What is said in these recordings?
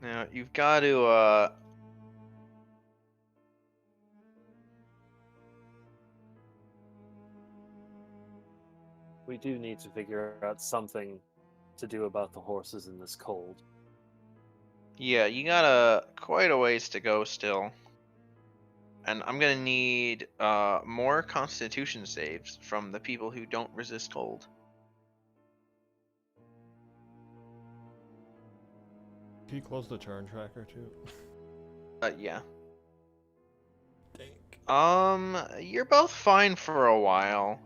Now, you've got to, We do need to figure out something to do about the horses in this cold. yeah, you got quite a ways to go still. And I'm gonna need more Constitution saves from the people who don't resist cold. Can you close the turn tracker too? Yeah. Dang. You're both fine for a while.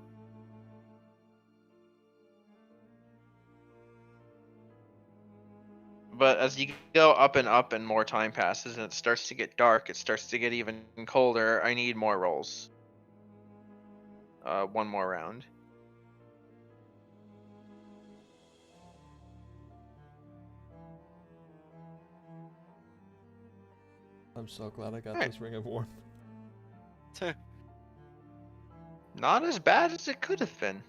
But as you go up and more time passes and it starts to get dark, it starts to get even colder, I need more rolls. One more round. I'm so glad I got Alright. this Ring of Warmth. Not as bad as it could have been.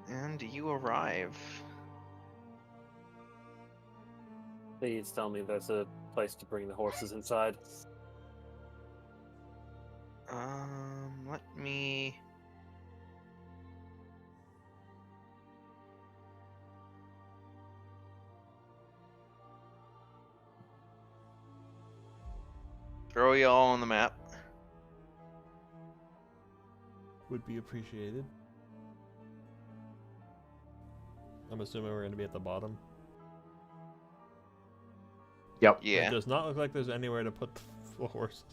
And you arrive. Please tell me there's a place to bring the horses inside. Let me... throw you all on the map. Would be appreciated. I'm assuming we're going to be at the bottom. Yep. Yeah. It does not look like there's anywhere to put the horses.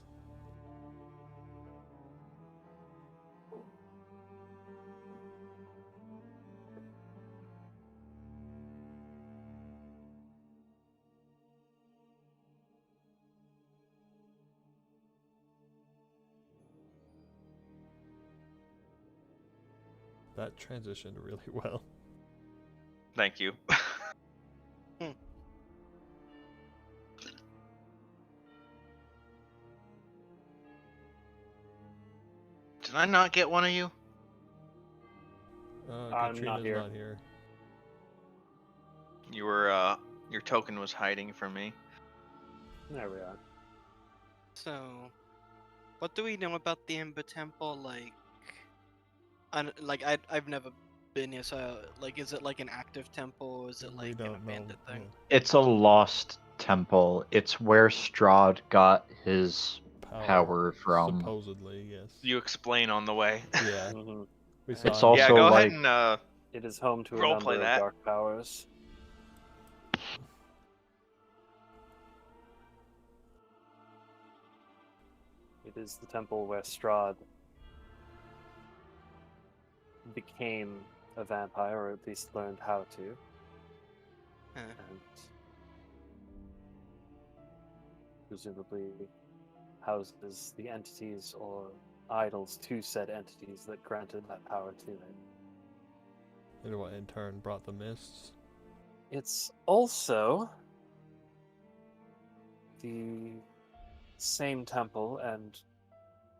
That transitioned really well. Thank you. Did I not get one of you? I'm Katrina's not here. not here. You were, your token was hiding from me. There we are. So, what do we know about the Ember Temple? I've never been here, so like, is it like an active temple, or is it We like an don't know. abandoned thing? Yeah. It's a lost temple. It's where Strahd got his power from. Supposedly, yes. You explain on the way. Yeah. Mhm. We saw It's him. also Yeah, go like ahead and It is home to a Roleplay number of that. dark powers. It is the temple where Strahd became a vampire, or at least learned how to. Huh. And presumably houses the entities or idols to said entities that granted that power to it. And what in turn brought the mists. It's also the same temple and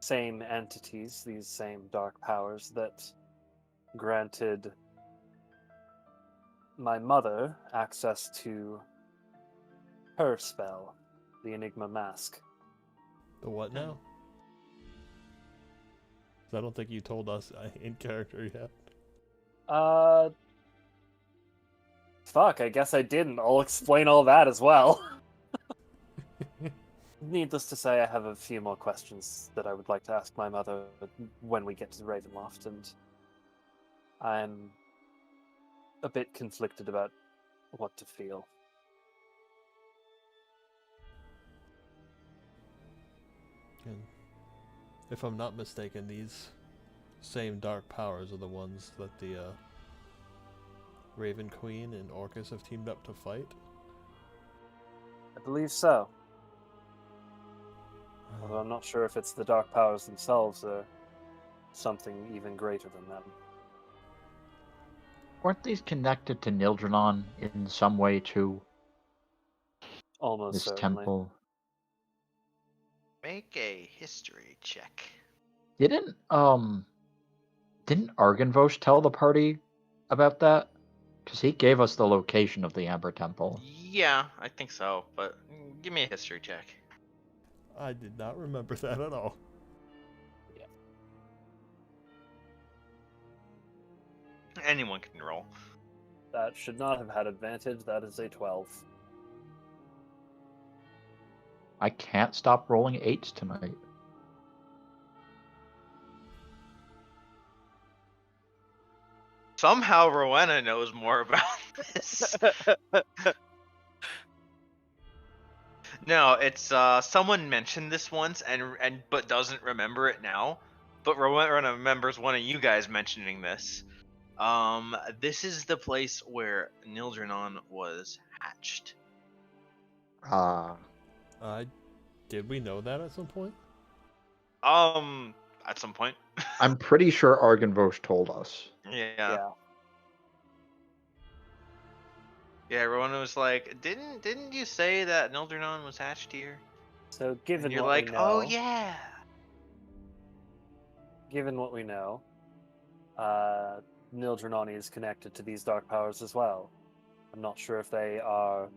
same entities, these same dark powers, that granted my mother access to her spell, the Enigma Mask. The what now? 'Cause I don't think you told us in character yet. Fuck, I guess I didn't. I'll explain all that as well. Needless to say, I have a few more questions that I would like to ask my mother when we get to Ravenloft, and I'm a bit conflicted about what to feel. And if I'm not mistaken, these same dark powers are the ones that the Raven Queen and Orcus have teamed up to fight. I believe so. Although I'm not sure if it's the dark powers themselves or something even greater than them. weren't these connected to Nildrenon in some way too? Almost This certainly. temple. Make a history check. Didn't Arganvosh tell the party about that? Because he gave us the location of the Amber Temple. Yeah, I think so, but give me a history check. I did not remember that at all. Anyone can roll. That should not have had advantage. That is a 12. I can't stop rolling 8s tonight. Somehow Rowena knows more about this. No, it's someone mentioned this once and but doesn't remember it now. But Rowena remembers one of you guys mentioning this. This is the place where Nildrenon was hatched. Did we know that at some point? At some point. I'm pretty sure Arganvosh told us. Yeah. Yeah, Rowena was like, didn't you say that Nildrenon was hatched here? So given And you're what like, we know, oh yeah. given what we know, Nildrenani is connected to these dark powers as well. I'm not sure if they are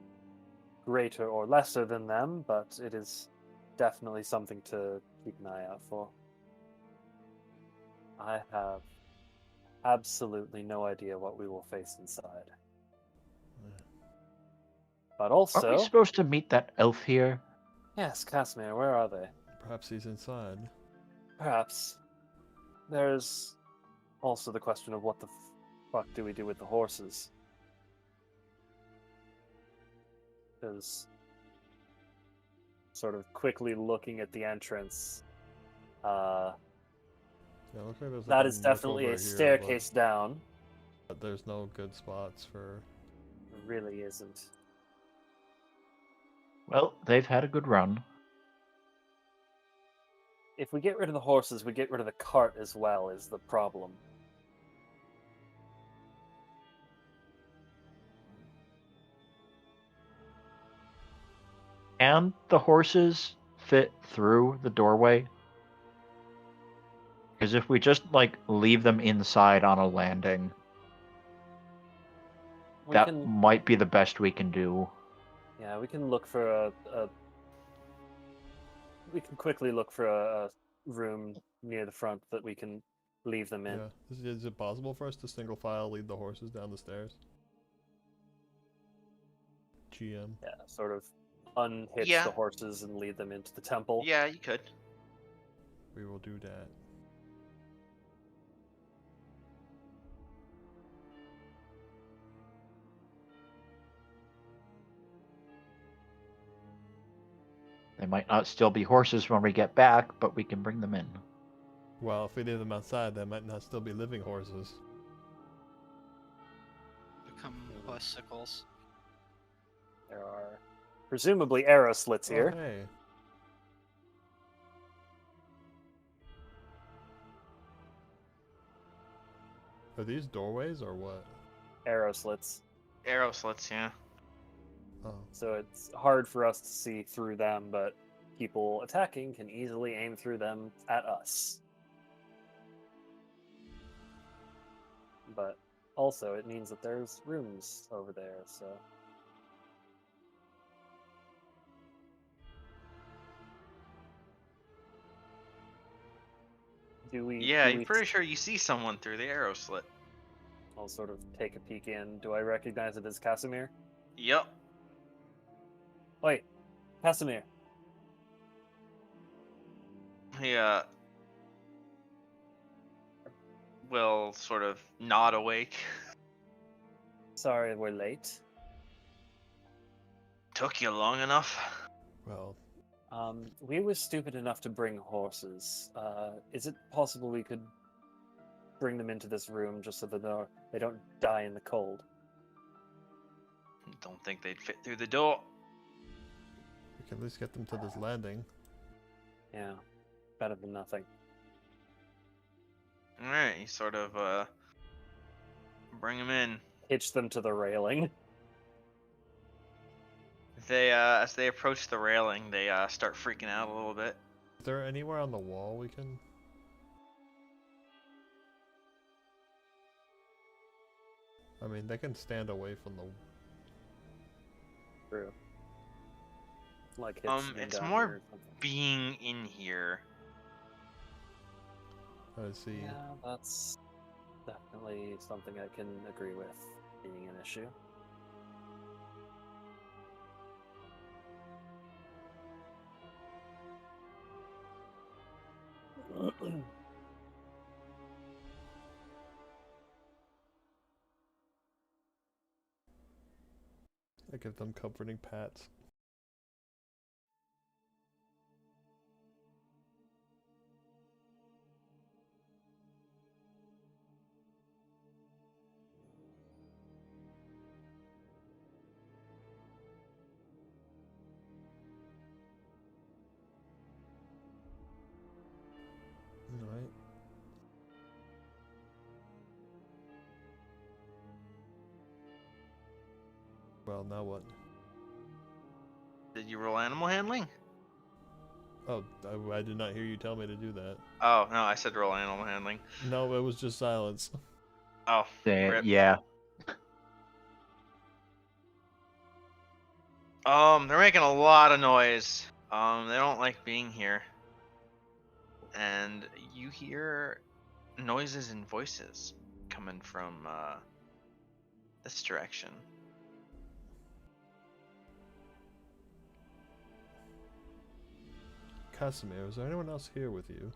greater or lesser than them, but it is definitely something to keep an eye out for. I have absolutely no idea what we will face inside. But also, Aren't we supposed to meet that elf here? yes, Casimir, where are they? Perhaps he's inside. Perhaps. There's also the question of what the fuck do we do with the horses? Because sort of quickly looking at the entrance, Yeah, looks like there's that a is nook definitely over a here, staircase down. but there's no good spots for. There really isn't. Well, they've had a good run. If we get rid of the horses, we get rid of the cart as well, is the problem. And the horses fit through the doorway. Because if we just, leave them inside on a landing, that might be the best we can do. Yeah, we can look for we can quickly look for a room near the front that we can leave them in. Yeah. Is it possible for us to single file lead the horses down the stairs? GM. Yeah, sort of unhitch Yeah. the horses and lead them into the temple. Yeah, you could. We will do that. They might not still be horses when we get back, but we can bring them in. Well, if we leave them outside, they might not still be living horses. Become bicycles. There are presumably arrow slits here. Oh, hey. Are these doorways or what? Arrow slits. Arrow slits, yeah. Oh. So it's hard for us to see through them, but people attacking can easily aim through them at us. But also, it means that there's rooms over there, so. Yeah, I'm pretty sure you see someone through the arrow slit. I'll sort of take a peek in. Do I recognize it as Casimir? Yep. Oi, Casimir. He will sort of nod awake. Sorry we're late. Took you long enough. Well, We were stupid enough to bring horses. Is it possible we could bring them into this room just so that they don't die in the cold? Don't think they'd fit through the door. we can at least get them to this landing. Yeah, better than nothing. Alright, you sort of bring them in. Hitch them to the railing. They as they approach the railing, they start freaking out a little bit. there anywhere on the wall we can... I mean, they can stand away from the... True. Like it's down more here or something. being in here. I see. Yeah, that's definitely something I can agree with being an issue. I give them comforting pats. Alright. Well, now what? Did you roll animal handling? Oh, I did not hear you tell me to do that. Oh, no, I said roll animal handling. No, it was just silence. Oh, rip. Yeah. They're making a lot of noise. They don't like being here. And you hear noises and voices coming from, this direction. Casimir, is there anyone else here with you?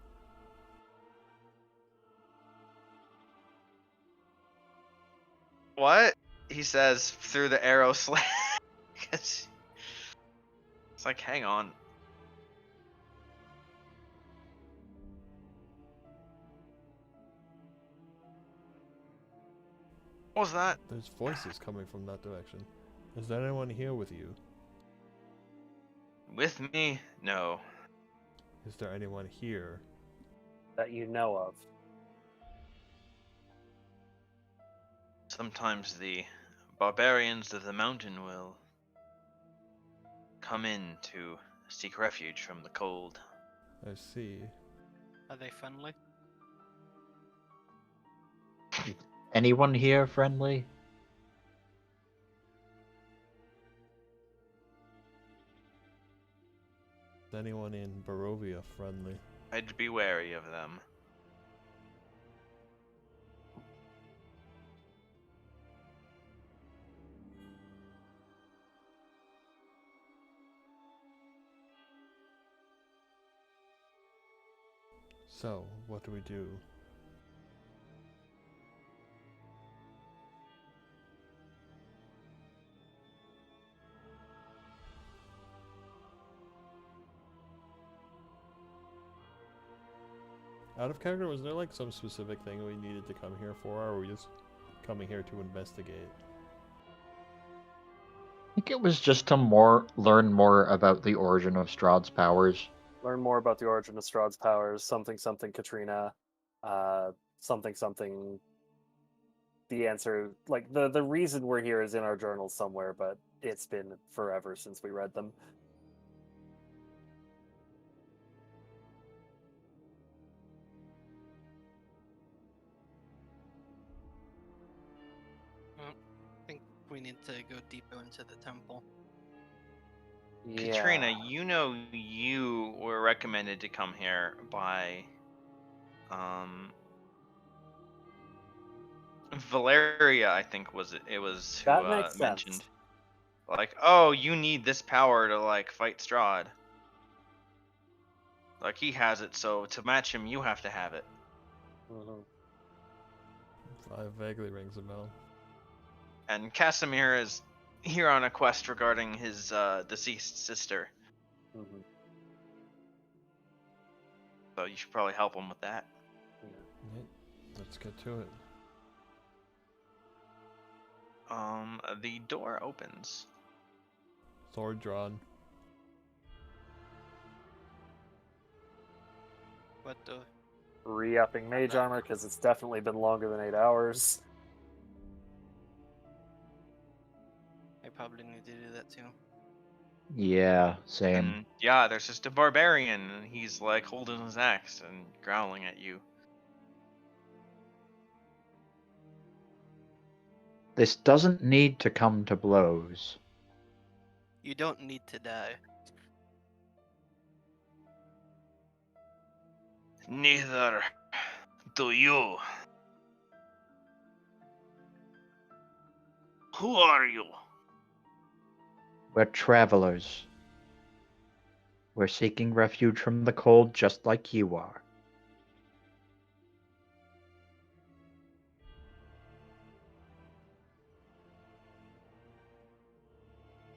What? He says through the arrow slant. It's like, hang on. What was that? There's voices coming from that direction. Is there anyone here with you? With me? No. Is there anyone here? That you know of. Sometimes the barbarians of the mountain will come in to seek refuge from the cold. I see. Are they friendly? Anyone here friendly? Is anyone in Barovia friendly? I'd be wary of them. So, what do we do? Out of character, was there like some specific thing we needed to come here for, or are we just coming here to investigate? I think it was just to learn more about the origin of Strahd's powers. Learn more about the origin of Strahd's powers, something something Katrina, something something. The answer, like the reason we're here is in our journals somewhere, but it's been forever since we read them. I think we need to go deeper into the temple. Yeah. Katrina, you know you were recommended to come here by Valeria, I think was it was who That makes mentioned. sense. Like, oh, you need this power to like fight Strahd. Like he has it, so to match him you have to have it. Mhm. Vaguely rings a bell. And Casimir is here on a quest regarding his deceased sister. Mhm. So you should probably help him with that. Yeah. Right, let's get to it. The door opens. Sword drawn. What the? Re-upping mage armor because it's definitely been longer than 8 hours. I probably need to do that too. Yeah, same. And yeah, there's just a barbarian, and he's like holding his axe and growling at you. This doesn't need to come to blows. You don't need to die. Neither do you. Who are you? We're travelers. We're seeking refuge from the cold just like you are.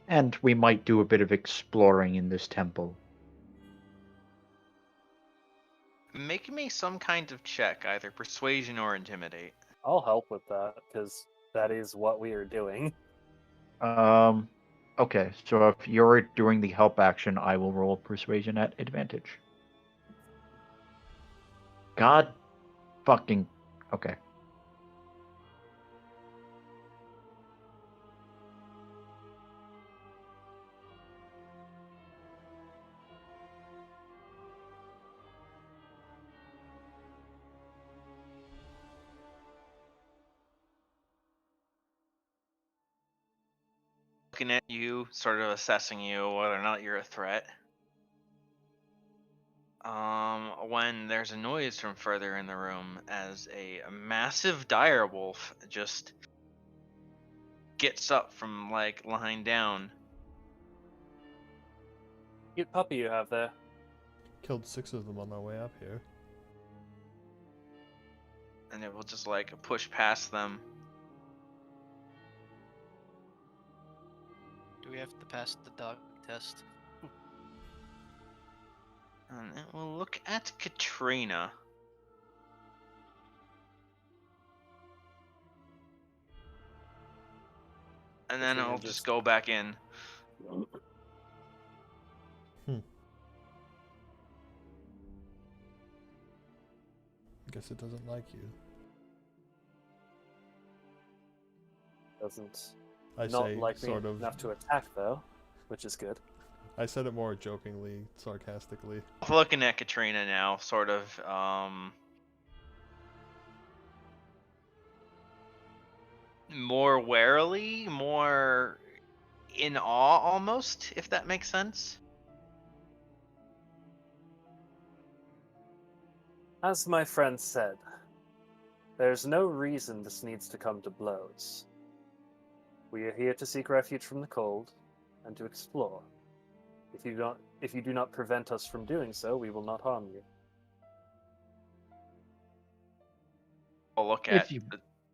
And we might do a bit of exploring in this temple. Make me some kind of check, either persuasion or intimidate. I'll help with that because that is what we are doing. Okay, so if you're doing the help action, I will roll persuasion at advantage. God fucking... Okay. Looking at you, sort of assessing you, whether or not you're a threat. When there's a noise from further in the room as a massive dire wolf just gets up from like lying down. Cute puppy you have there. Killed 6 of them on our way up here. And it will just like push past them. Do we have to pass the dog test? And it will look at Katrina. And then Katrina it'll just- just go back in. Guess it doesn't like you. Doesn't I not say, like me sort of. enough to attack though, which is good. I said it more jokingly, sarcastically. Looking at Katrina now, sort of, more warily, more in awe almost, if that makes sense. As my friend said, there's no reason this needs to come to blows. We are here to seek refuge from the cold and to explore. If you do not prevent us from doing so, we will not harm you. I'll look If at you-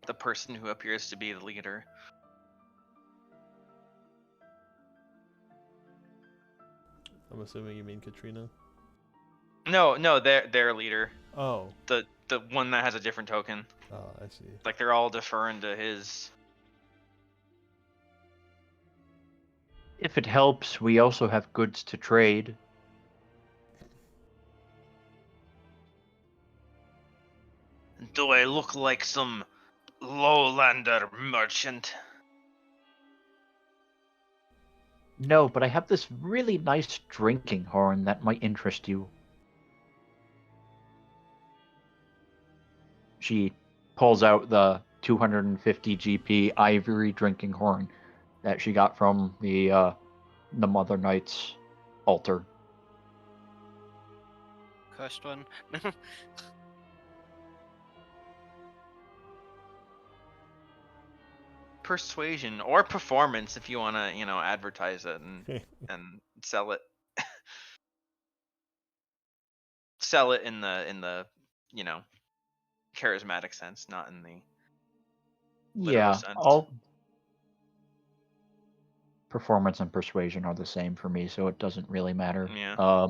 the person who appears to be the leader. I'm assuming you mean Katrina. No, their leader. Oh. The one that has a different token. Oh, I see. Like they're all deferring to his. If it helps, we also have goods to trade. Do I look like some lowlander merchant? No, but I have this really nice drinking horn that might interest you. She pulls out the 250 GP ivory drinking horn that she got from the Mother Knight's altar. Cursed one. Persuasion or performance if you want to, advertise it and sell it. Sell it in the charismatic sense, not in the literal Yeah, sense. all performance and persuasion are the same for me, so it doesn't really matter. Yeah.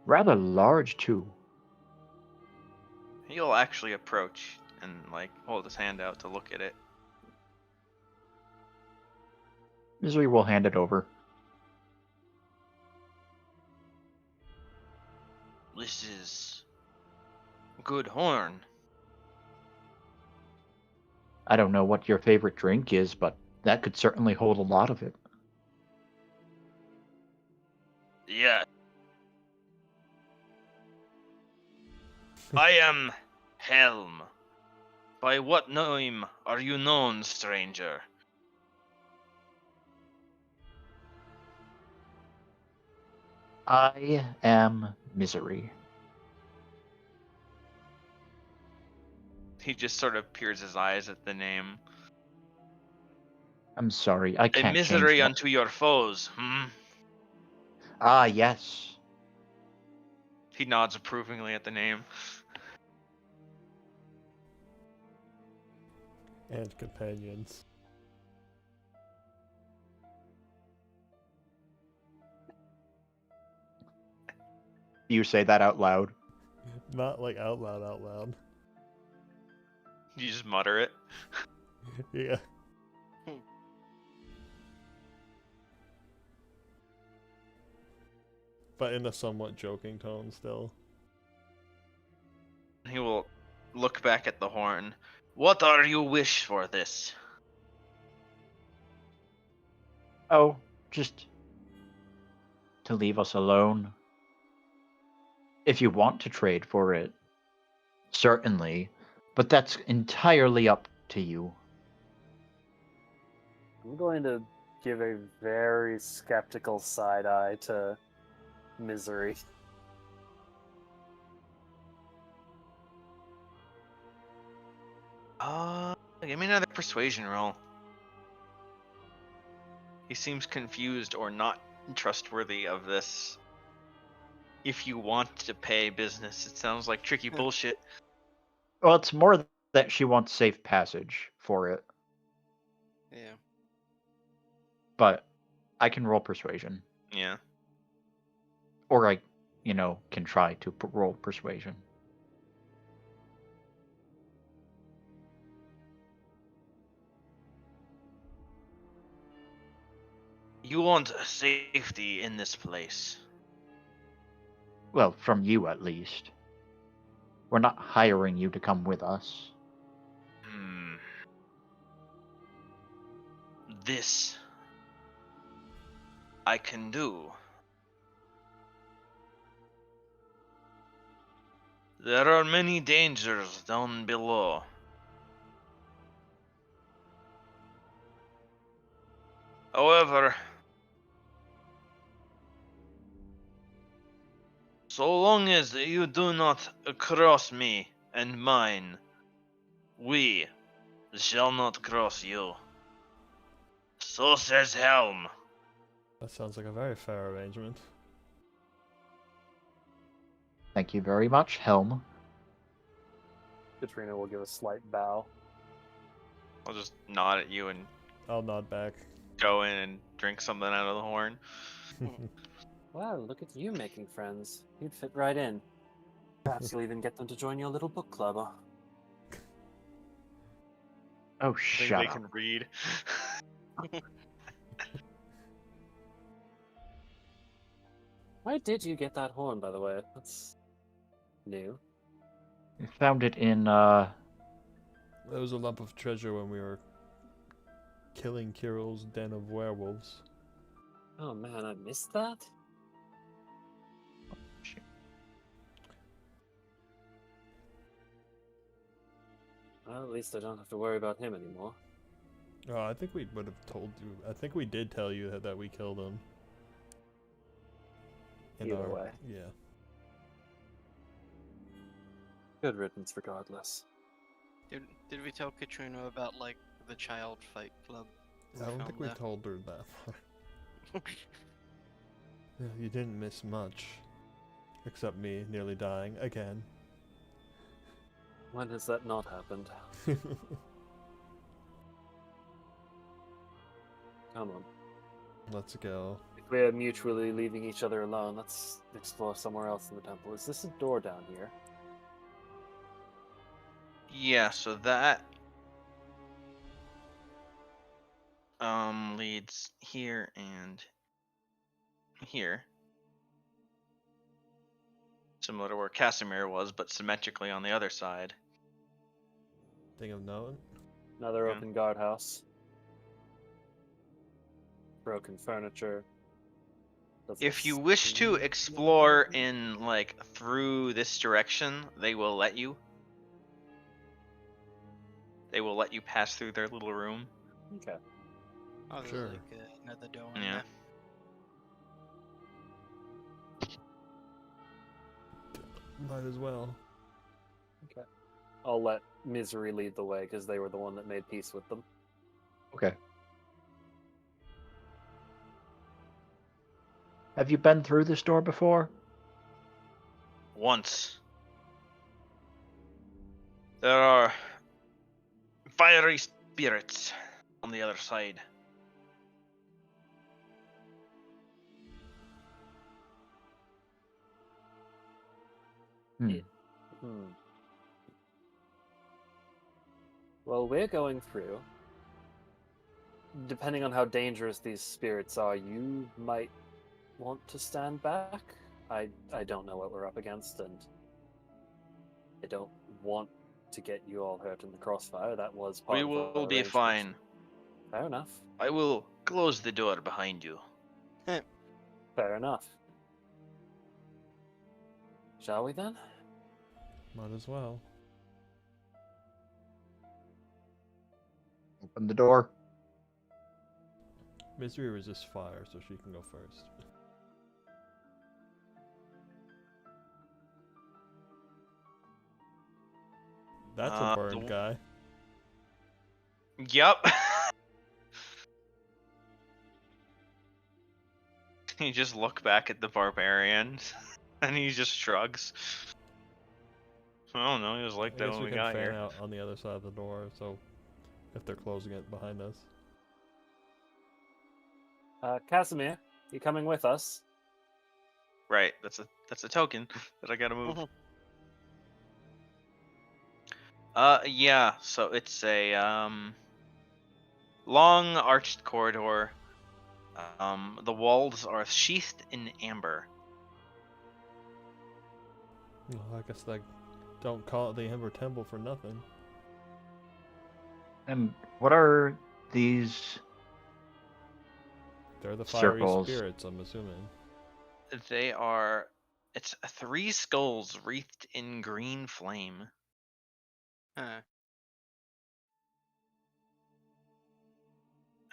Rather large too. He'll actually approach and like hold his hand out to look at it. Misery will hand it over. This is good horn. I don't know what your favorite drink is, but that could certainly hold a lot of it. Yeah. I am Helm. By what name are you known, stranger? I am Misery. He just sort of peers his eyes at the name. I'm sorry, I A can't change misery that. unto your foes, hmm? Ah, yes. He nods approvingly at the name. And companions. You say that out loud. Not like out loud. You just mutter it. Yeah. But in a somewhat joking tone still. He will look back at the horn. What are you wish for this? Oh, just to leave us alone. If you want to trade for it, certainly, but that's entirely up to you. I'm going to give a very skeptical side eye to Misery. Give me another persuasion roll. He seems confused or not trustworthy of this. If you want to pay business, it sounds like tricky bullshit. Well, it's more that she wants safe passage for it, Yeah. but I can roll persuasion. Yeah. Or I, can try to roll persuasion. You want safety in this place. Well, from you at least. We're not hiring you to come with us. This I can do. There are many dangers down below. However, so long as you do not cross me and mine, we shall not cross you. So says Helm. That sounds like a very fair arrangement. Thank you very much, Helm. Katrina will give a slight bow. I'll just nod at you and I'll nod back. go in and drink something out of the horn. Wow, look at you making friends. You'd fit right in. Perhaps you'll even get them to join your little book club. Oh, I think shut they up. can read. Why did you get that horn, by the way? That's new. We found it in, There was a lump of treasure when we were killing Kirill's den of werewolves. Oh man, I missed that? Well, at least I don't have to worry about him anymore. Oh, I think we would have told you. I think we did tell you that we killed him. Either way. Yeah. Good riddance regardless. Did we tell Katrina about like the child fight club? I don't think we told her that far. Yeah, you didn't miss much. Except me nearly dying again. When has that not happened? Come on. Let's go. If we are mutually leaving each other alone, let's explore somewhere else in the temple. Is this a door down here? Yeah, so that leads here and here. Similar to where Casimir was, but symmetrically on the other side. Thing of note. Another Yeah. open guardhouse. Broken furniture. Doesn't If you wish to seem- explore in like through this direction, they will let you. They will let you pass through their little room. Okay. Oh, there's Sure. like another door in Yeah. there. Might as well. Okay. I'll let Misery lead the way because they were the one that made peace with them. Okay. Have you been through this door before? Once. There are fiery spirits on the other side. Hmm. Hmm. Well, we're going through. Depending on how dangerous these spirits are, you might want to stand back. I don't know what we're up against, and I don't want to get you all hurt in the crossfire. That was part We of will our be arrangements. fine. Fair enough. I will close the door behind you. Fair enough. Shall we then? Might as well. Open the door. Misery resists fire, so she can go first. That's a burned the- guy. Yup. You just look back at the barbarian, and he just shrugs. I don't know, he was like I that guess when we we can got fan here. out on the other side of the door, so if they're closing it behind us. Casimir, you coming with us? Right, that's a token that I gotta move. Yeah, so it's a long arched corridor. The walls are sheathed in amber. Well, I guess they don't call it the Ember Temple for nothing. And what are these? They're the fiery Circles. spirits, I'm assuming. They are. It's 3 skulls wreathed in green flame. Huh.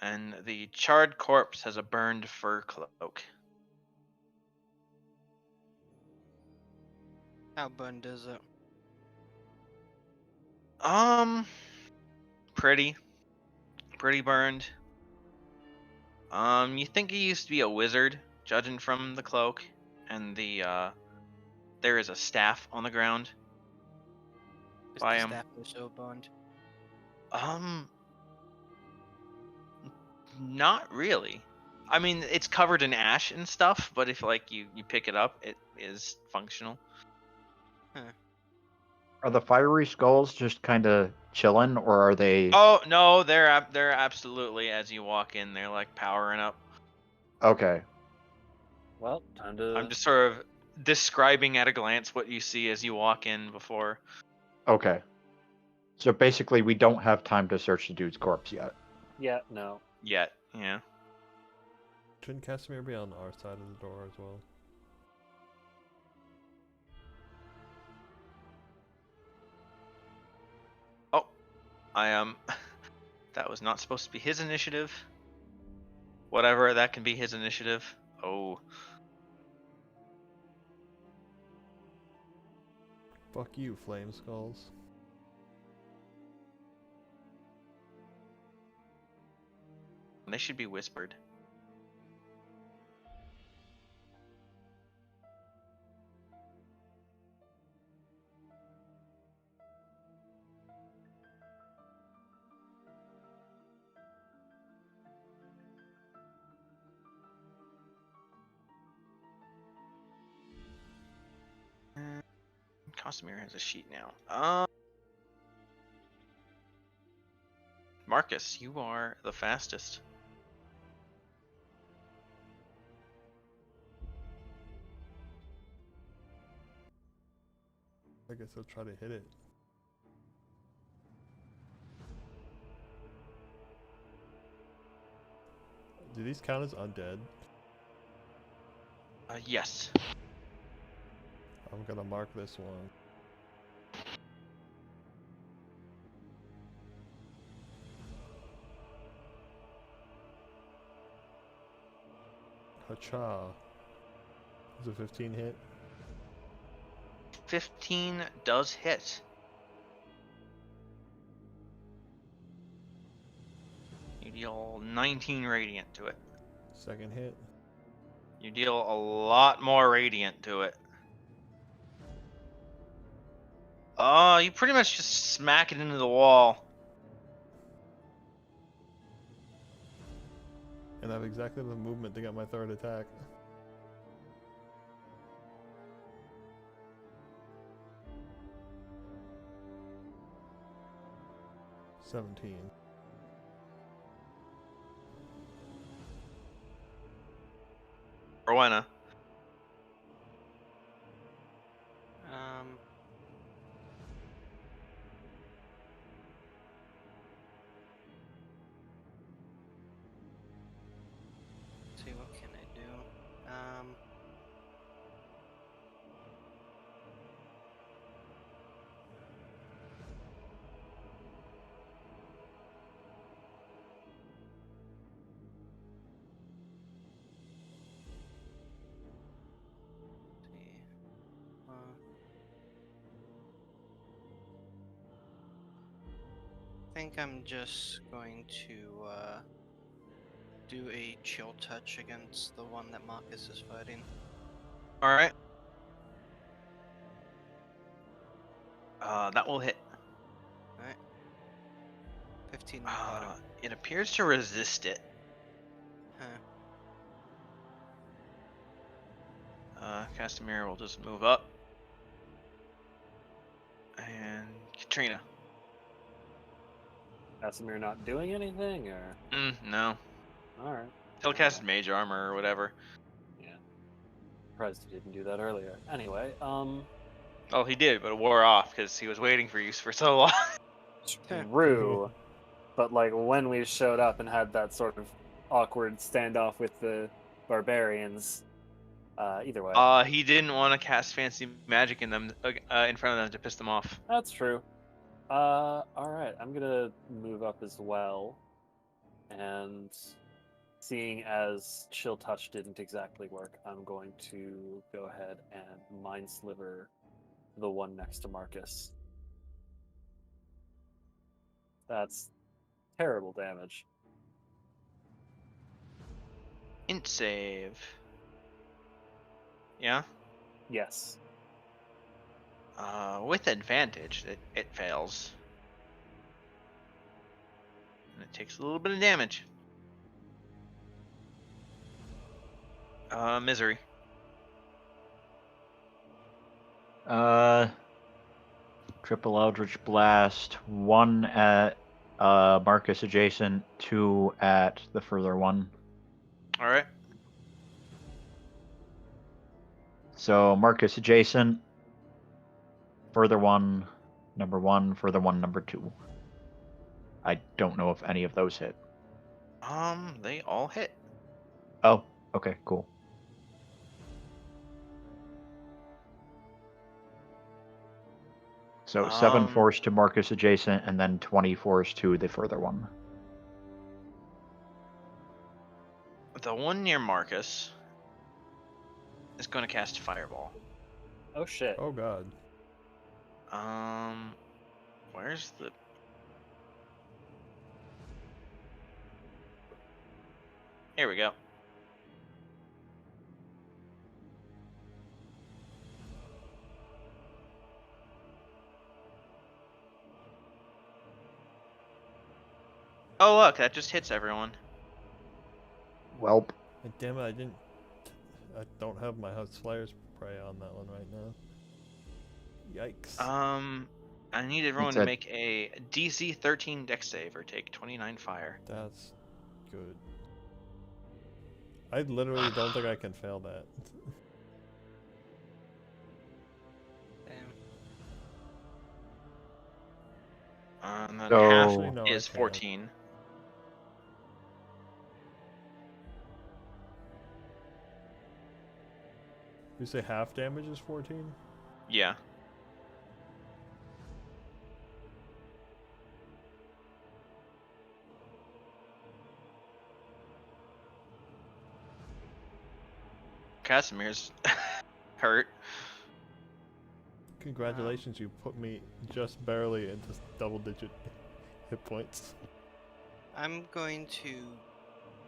And the charred corpse has a burned fur cloak. How burned is it? Pretty burned. You think he used to be a wizard, judging from the cloak, and there is a staff on the ground. Is By the him. staff also burned? Not really. I mean, it's covered in ash and stuff, but if like you pick it up, it is functional. Are the fiery skulls just kind of chilling, or are they? Oh no, they're absolutely, as you walk in, they're like powering up. Okay. Well, time to. I'm just sort of describing at a glance what you see as you walk in before. Okay. So basically, we don't have time to search the dude's corpse yet. Yeah, no. Yet, yeah. Shouldn't Casimir be on our side of the door as well? Oh, I that was not supposed to be his initiative. Whatever, that can be his initiative. Oh. Fuck you, Flame Skulls. They should be whispered. Casimir has a sheet now. Marcus, you are the fastest. I guess I'll try to hit it. Do these count as undead? Yes. I'm gonna mark this one. Hacha. Is a 15 hit? 15 does hit. You deal 19 radiant to it. Second hit? You deal a lot more radiant to it. You pretty much just smack it into the wall. And I have exactly the movement to get my third attack. $17. Rowena. Let's see, what can I do? See. I think I'm just going to do a chill touch against the one that Marcus is fighting. Alright. That will hit. Alright. 15 on the bottom. It appears to resist it. Huh. Castamere will just move up. And Katrina. Casimir not doing anything, or No. all right. He'll cast mage armor or whatever. Yeah. Surprised he didn't do that earlier. Anyway, Oh, he did, but it wore off because he was waiting for you for so long. true. But like when we showed up and had that sort of awkward standoff with the barbarians, either way. He didn't want to cast fancy magic in them in front of them to piss them off. That's true. All right, I'm gonna move up as well, and seeing as Chill Touch didn't exactly work, I'm going to go ahead and Mind Sliver the one next to Marcus. That's terrible damage. Int save. Yeah. Yes. With advantage, it fails. And it takes a little bit of damage. Misery. Triple Eldritch Blast, 1 at Marcus adjacent, 2 at the further one. Alright. So Marcus adjacent, further one, number 1, further one, number 2. I don't know if any of those hit. They all hit. Oh, okay, cool. So 7 force to Marcus adjacent, and then 20 force to the further one. The one near Marcus is going to cast Fireball. Oh shit. Oh god. Where's the... Here we go. Oh look, that just hits everyone. Welp. And damn it, I don't have my Slayer's Prey on that one right now. Yikes. I need everyone to make a DC 13 Dex save or take 29 fire. That's good. I literally don't think I can fail that. Damn. And then So- half Actually, no, I is can't. 14. You say half damage is 14? Yeah. Casimir's hurt. Congratulations, you put me just barely into double-digit hit points. I'm going to,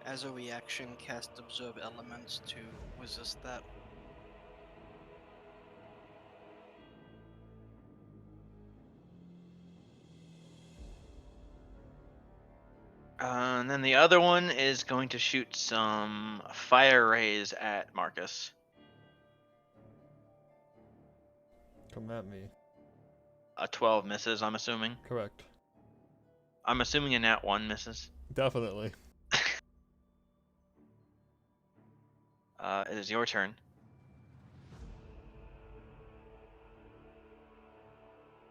as a reaction, cast Absorb Elements to resist that. And then the other one is going to shoot some fire rays at Marcus. Come at me. A 12 misses, I'm assuming. Correct. I'm assuming a nat 1 misses. Definitely. It is your turn.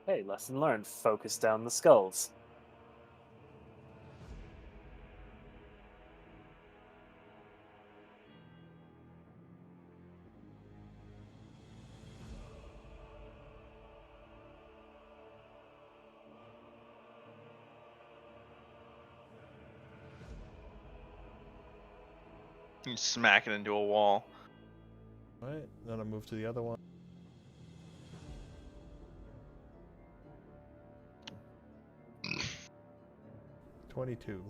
Hey, lesson learned. Focus down the skulls. You smack it into a wall. Alright, then I move to the other one. $22.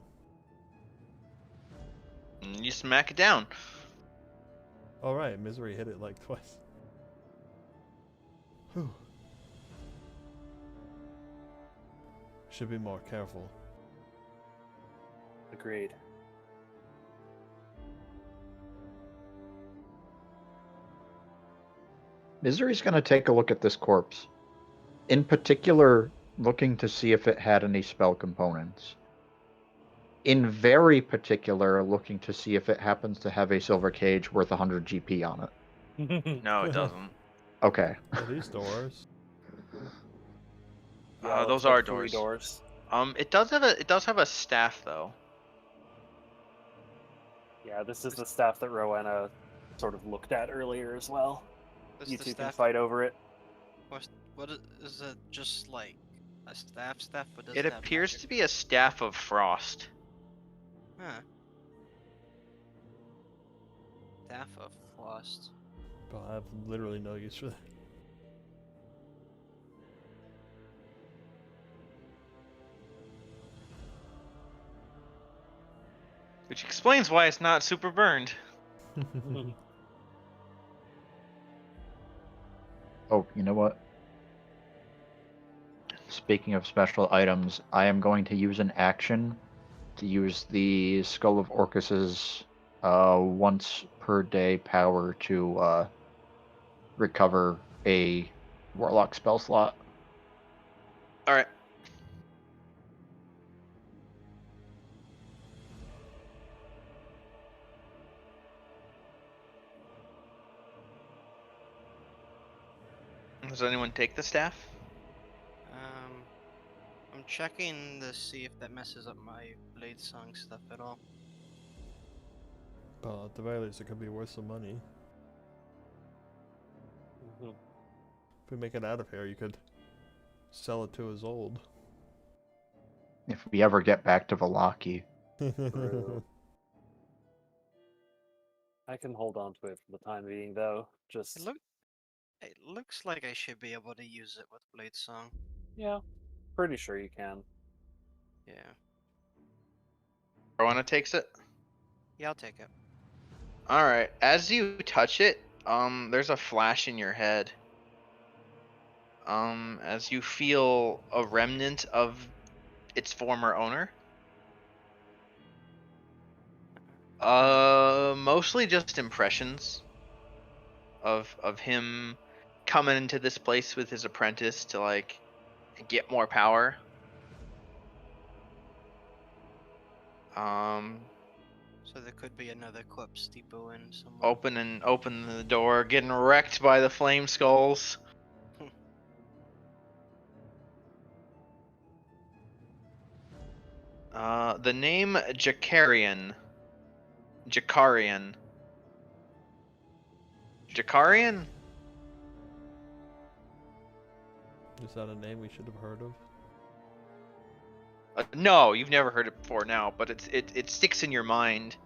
And you smack it down. Alright, Misery hit it like twice. Whew. Should be more careful. Agreed. Misery's going to take a look at this corpse. In particular, looking to see if it had any spell components. In very particular, looking to see if it happens to have a silver cage worth 100 GP on it. No, it doesn't. Okay. Are these doors? Yeah, Those looks like are 3 doors. doors. It does have a staff though. Yeah, this is the staff that Rowena sort of looked at earlier as well. This You the two can staff. fight over it. What is it? Just like a staff? Or does It have appears magic? to be a staff of frost. Huh. Staff of Frost. But I have literally no use for that. Which explains why it's not super burned. Oh, you know what? Speaking of special items, I am going to use an action to use the Skull of Orcus's once per day power to recover a Warlock spell slot. Alright. Does anyone take the staff? I'm checking to see if that messes up my blade song stuff at all. But at the very least, it could be worth some money. Mhm. If we make it out of here, you could sell it to his old. If we ever get back to Valaki. True. I can hold on to it for the time being, though. Just It looks like I should be able to use it with blade song. yeah, pretty sure you can. Yeah. Rowana takes it. Yeah, I'll take it. Alright. As you touch it, there's a flash in your head. As you feel a remnant of its former owner. Mostly just impressions of him coming into this place with his apprentice to like get more power. So there could be another corpse depot in somewhere. Open the door, getting wrecked by the flame skulls. The name Jakarian. Jakarian. Jakarian? Is that a name we should have heard of? No, you've never heard it before now, but it sticks in your mind.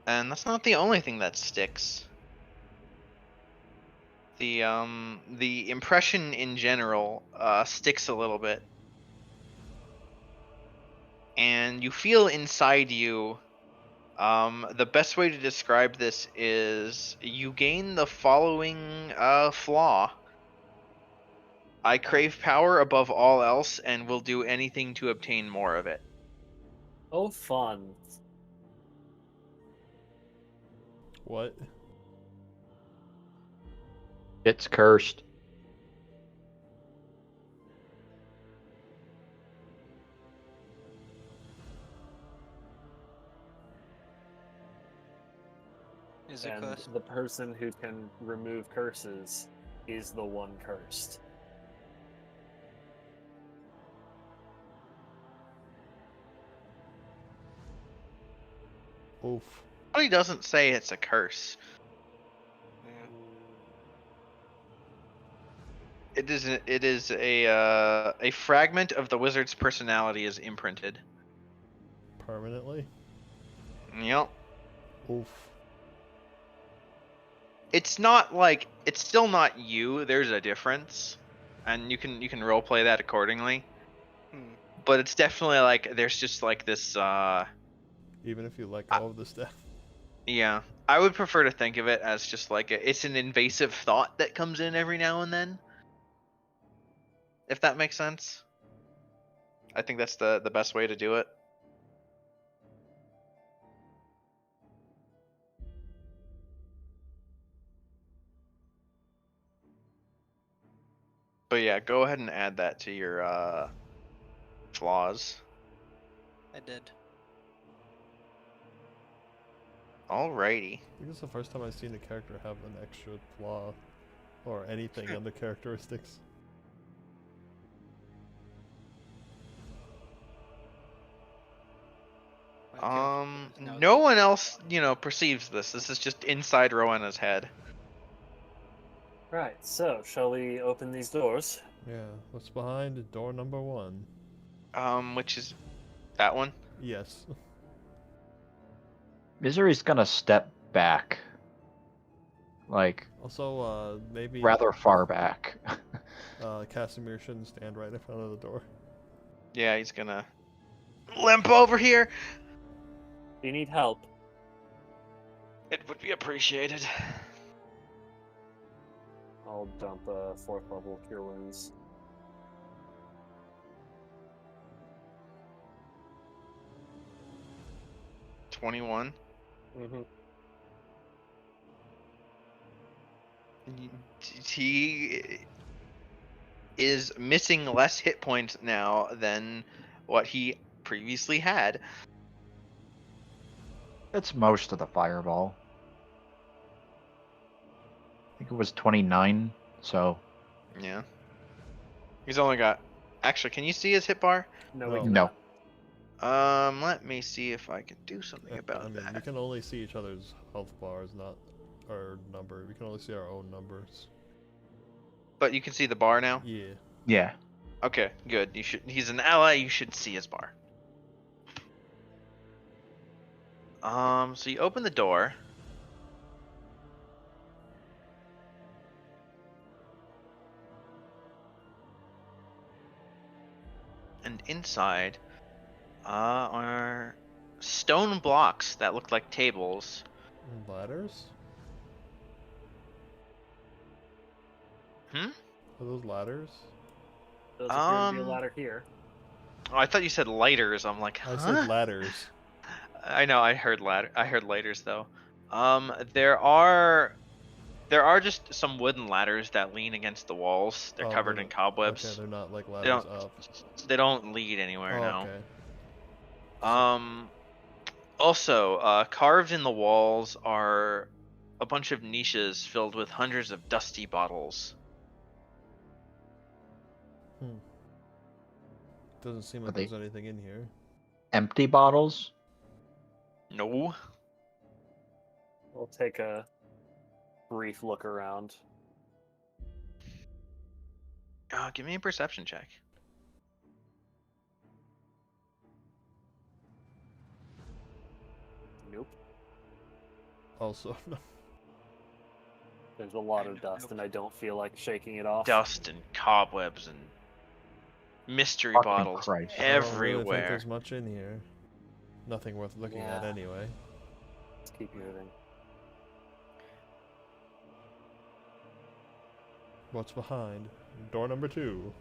And that's not the only thing that sticks. The impression in general sticks a little bit. And you feel inside you, the best way to describe this is you gain the following flaw. I crave power above all else and will do anything to obtain more of it. Oh, fun. What? It's cursed. Is it And cursed? the person who can remove curses is the one cursed. Oof. But he doesn't say it's a curse. Yeah. It is a fragment of the wizard's personality is imprinted. Permanently? Yep. Oof. It's not like it's still not you. There's a difference, and you can roleplay that accordingly. Hmm. But it's definitely like there's just like this. Even if you let go of the staff. Yeah, I would prefer to think of it as just like it's an invasive thought that comes in every now and then. If that makes sense. I think that's the best way to do it. But yeah, go ahead and add that to your flaws. I did. Alrighty. I think it's the first time I've seen a character have an extra flaw or anything on the characteristics. My character is now No one else, perceives this. This is just inside Rowena's head. Right, so shall we open these doors? Yeah. What's behind door number 1? Which is that one. Yes. Misery's gonna step back. Like, Also, maybe rather far back. Casimir shouldn't stand right in front of the door. Yeah, he's gonna limp over here. Do you need help? It would be appreciated. I'll dump a 4th level Cure Wounds. $21. Mm-hmm. He is missing less hit points now than what he previously had. That's most of the fireball. I think it was 29, so... Yeah. He's only got... Actually, can you see his hit bar? No, we No. cannot. Let me see if I can do something about I mean, that. we can only see each other's health bars, not our number. We can only see our own numbers. But you can see the bar now? Yeah. Yeah. Okay, good. He's an ally, you should see his bar. So you open the door. And inside are stone blocks that look like tables. Ladders? Hmm? Are those ladders? Does appear to be a Um, ladder here. Oh, I thought you said lighters. I'm like, huh? I said ladders. I know. I heard lighters though. There are just some wooden ladders that lean against the walls. They're Oh, covered they're in cobwebs. Okay, they're not like They ladders don't. up. They don't lead anywhere. Oh, No. okay. Also, carved in the walls are a bunch of niches filled with hundreds of dusty bottles. Doesn't seem Are like they- there's anything in here. Empty bottles? No. We'll take a brief look around. Give me a perception check. Nope. Also, no. There's a lot of Nope. dust, and I don't feel like shaking it off. Dust and cobwebs and mystery Fucking bottles Christ. I don't really think everywhere. there's much in here. Nothing worth looking at Yeah. anyway. Let's keep moving. What's behind? Door number 2.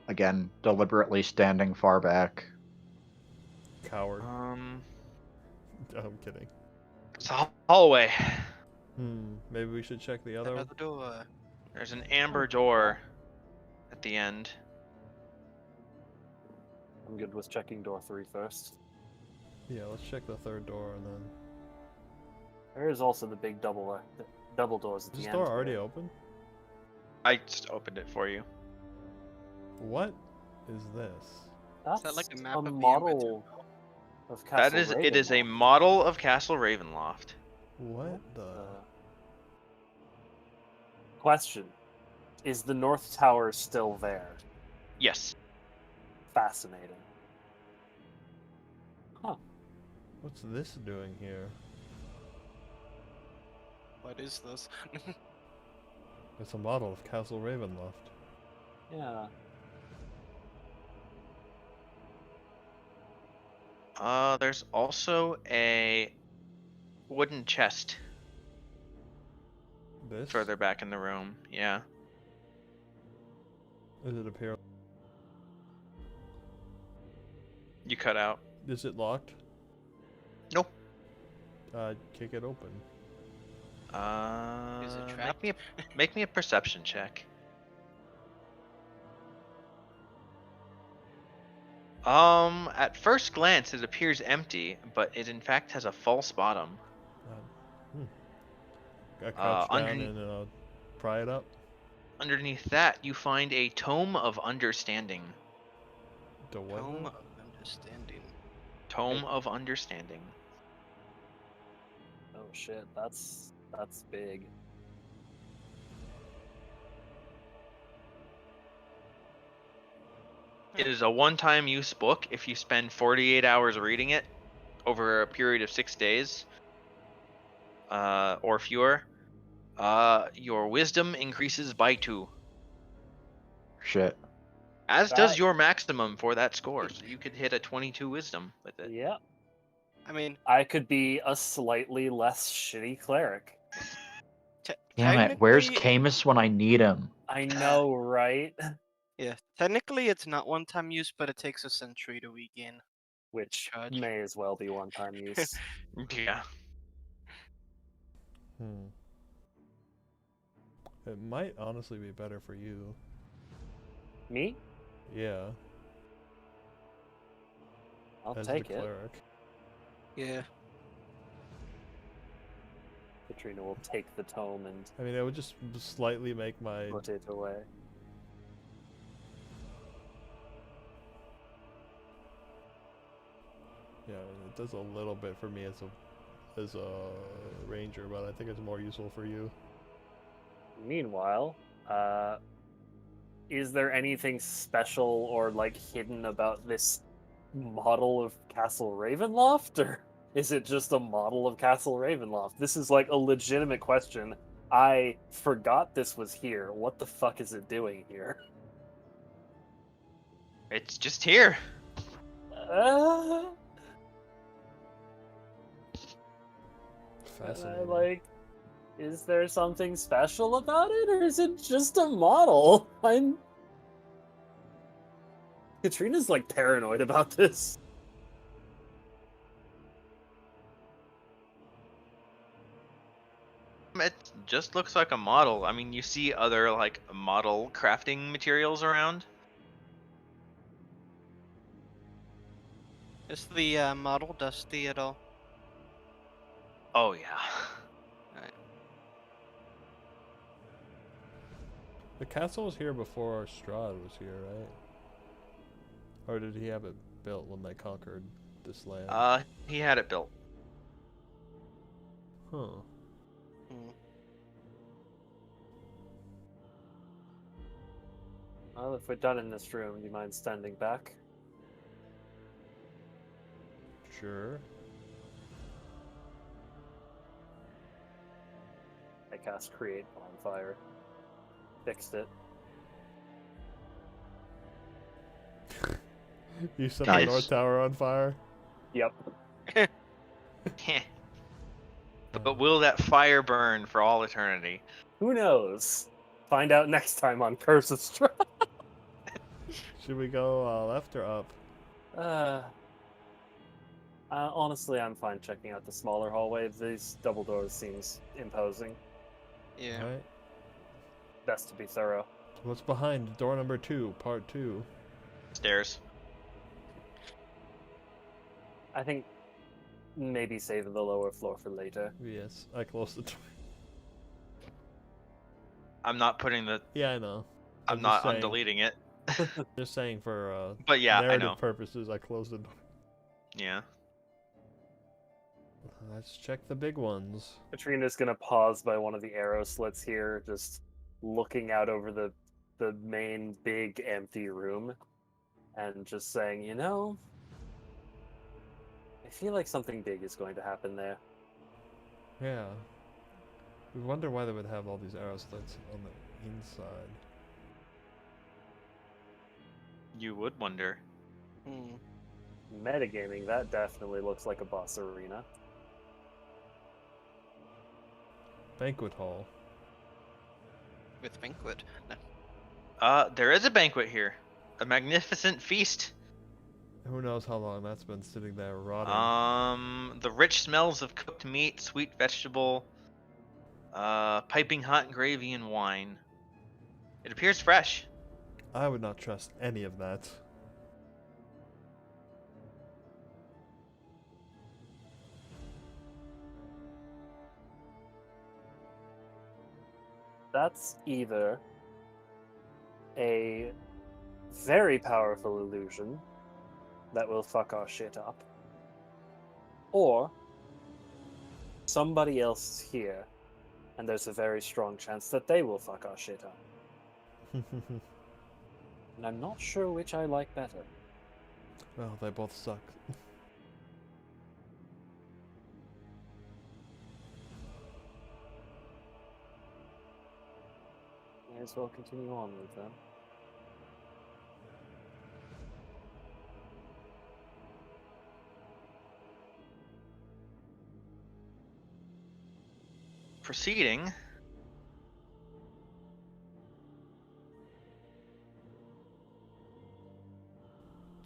Again, deliberately standing far back. Coward. Um, I'm kidding. it's a hallway. Maybe we should check the other. Another door. There's an amber door at the end. I'm good with checking door 3 first. Yeah, let's check the third door and then. There is also the big double doors at Is the this end. door already here. open? I just opened it for you. What is this? That's that like a map of the model of Castle That is, it is a Ravenloft. model of Castle Ravenloft. What the? Question: is the North Tower still there? Yes. Fascinating. Huh. What's this doing here? What is this? It's a model of Castle Ravenloft. Yeah. There's also a wooden chest This? further back in the room. Yeah. Does it appear? You cut out. Is it locked? Nope. Kick it open. Is it Make trapped? make me a perception check. At first glance, it appears empty, but it in fact has a false bottom. I crouch down underneath- and pry it up. Underneath that, you find a tome of understanding. The what? Tome of Understanding. Tome of understanding. Oh shit, that's big. It is a one-time use book. If you spend 48 hours reading it over a period of 6 days, or fewer, your wisdom increases by 2. Shit. As does That- your maximum for that score. So you could hit a 22 wisdom with it. Yeah. I mean, I could be a slightly less shitty cleric. Damn it, where's technically- Camus when I need him? I know, right? Yeah, technically it's not one-time use, but it takes a century to regain. Which Charge. may as well be one-time use. Yeah. It might honestly be better for you. Me? Yeah. I'll as take the it. cleric. Yeah. Katrina will take the tome and I mean, it would just slightly make my. put it away. Yeah, it does a little bit for me as a ranger, but I think it's more useful for you. Meanwhile, is there anything special or like hidden about this model of Castle Ravenloft, or is it just a model of Castle Ravenloft? This is like a legitimate question. I forgot this was here. What the fuck is it doing here? It's just here. Fascinating. Like, is there something special about it, or is it just a model? Katrina's like paranoid about this. It just looks like a model. I mean, you see other like model crafting materials around. Is the model dusty at all? Oh yeah. Alright. The castle was here before Strahd was here, right? Or did he have it built when they conquered this land? He had it built. Huh. Hmm. Well, if we're done in this room, do you mind standing back? Sure. I cast Create Bonfire. Fixed it. You set Nice. the North Tower on fire? Yep. But will that fire burn for all eternity? Who knows? Find out next time on Curse of Strahd. Should we go left or up? Honestly, I'm fine checking out the smaller hallway. These double doors seems imposing. Yeah. Alright. Best to be thorough. What's behind door number 2, part 2? Stairs. I think maybe save the lower floor for later. Yes, I closed the door. I'm not putting the. Yeah, I know. I'm just not saying. undeleting it. Just saying for But yeah, I narrative know. purposes, I closed the door. Yeah. Let's check the big ones. Katrina's gonna pause by one of the arrow slits here, just looking out over the main big empty room, and just saying, you know, I feel like something big is going to happen there. Yeah. We wonder why they would have all these arrow slits on the inside. You would wonder. Hmm. Metagaming, that definitely looks like a boss arena. Banquet hall. With banquet. No. There is a banquet here. A magnificent feast. Who knows how long that's been sitting there rotting. The rich smells of cooked meat, sweet vegetable, piping hot gravy and wine. It appears fresh. I would not trust any of that. That's either a very powerful illusion that will fuck our shit up, or somebody else is here, and there's a very strong chance that they will fuck our shit up. And I'm not sure which I like better. Well, they both suck. May as well continue on with them. Proceeding.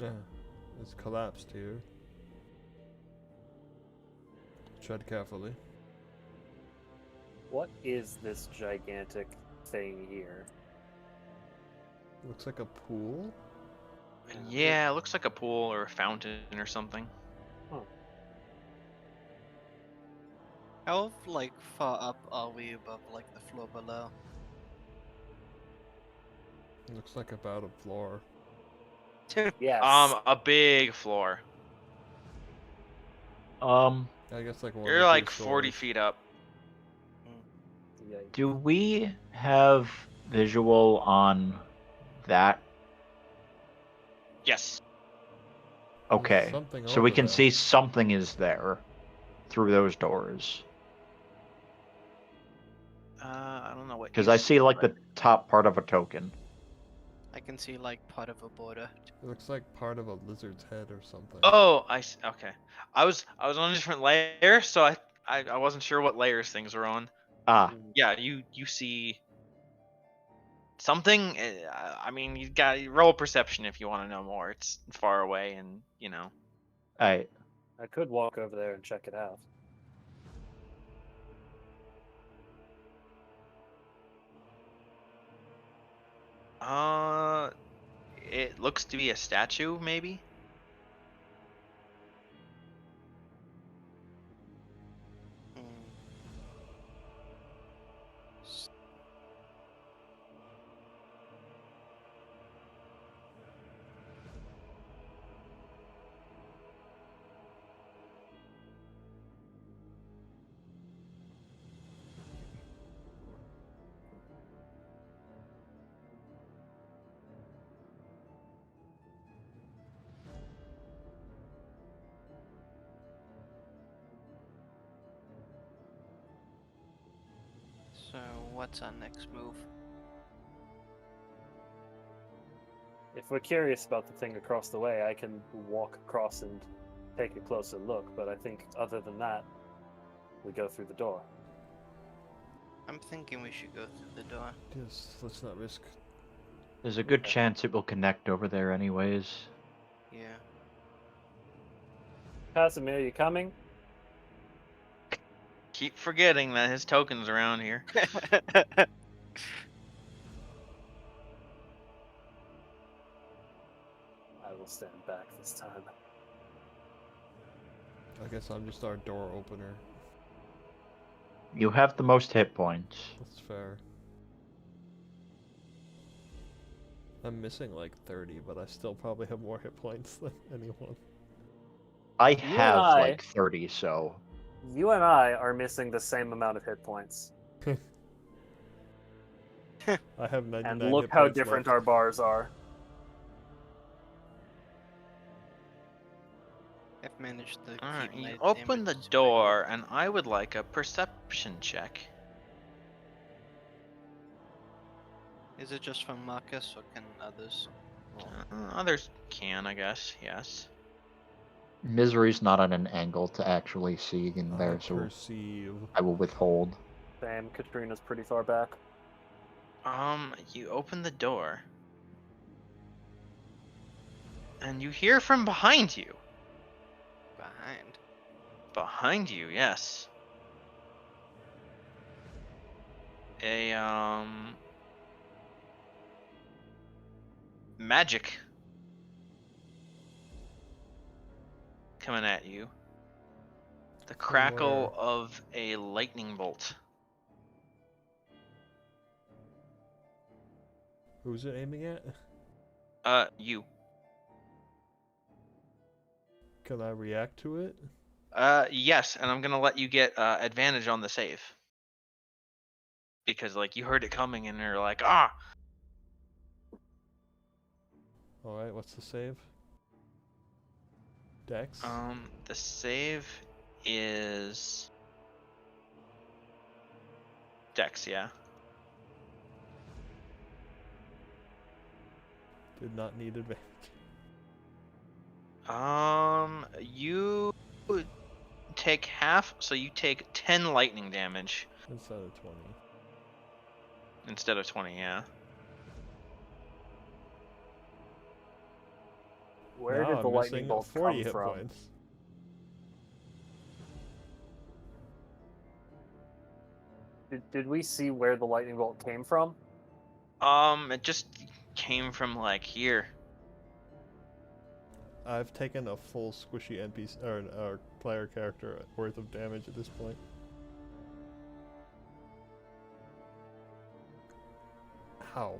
Yeah, it's collapsed here. Tread carefully. What is this gigantic thing here? Looks like a pool? Yeah, it looks like a pool or a fountain or something. How like far up are we above like the floor below? Looks like about a floor. Yes. A big floor. Um, I guess like one You're or two like 40 stories. feet up. Yikes. do we have visual on that? Yes. There's Okay, something so we over can there. see something is there through those doors. I don't know what. Because you I see like the top part of a token. I can see like part of a border. It looks like part of a lizard's head or something. Oh, okay. I was on a different layer, so I wasn't sure what layers things were on. Ah, Yeah, you see something. I mean, you got roll perception if you want to know more. It's far away, and you know. I I could walk over there and check it out. It looks to be a statue, maybe. So, what's our next move? If we're curious about the thing across the way, I can walk across and take a closer look, but I think other than that, we go through the door. I'm thinking we should go through the door. Yes, let's not risk. There's a good Okay. chance it will connect over there anyways. Yeah. Casimir, you coming? Keep forgetting that his token's around here. I will stand back this time. I guess I'm just our door opener. You have the most hit points. That's fair. I'm missing like 30, but I still probably have more hit points than anyone. I and have I- like 30, so You and I are missing the same amount of hit points. I have 99 And hit look how points different left. our bars are. I've managed to Alright, keep you my open the damage door, and I would like a perception check. Is it just from Marcus, or can others? Others can, I guess, yes. Misery's not on an angle to actually see in I there, so perceive. I will withhold. Same, Katrina's pretty far back. You open the door. And you hear from behind you. Behind. Behind you, yes. Magic coming at you. The crackle of a lightning bolt. Who's it aiming at? You. Can I react to it? Yes, and I'm gonna let you get advantage on the save. Because, like, you heard it coming and you're like, ah! Alright, what's the save? Dex? The save is Dex, yeah. Did not need advantage. You take half, so you take 10 lightning damage Instead of 20. instead of 20, yeah. Where Now did the I'm lightning missing bolt 40 come hit from? points. Did we see where the lightning bolt came from? It just came from, like, here. I've taken a full squishy NPC or player character worth of damage at this point. How?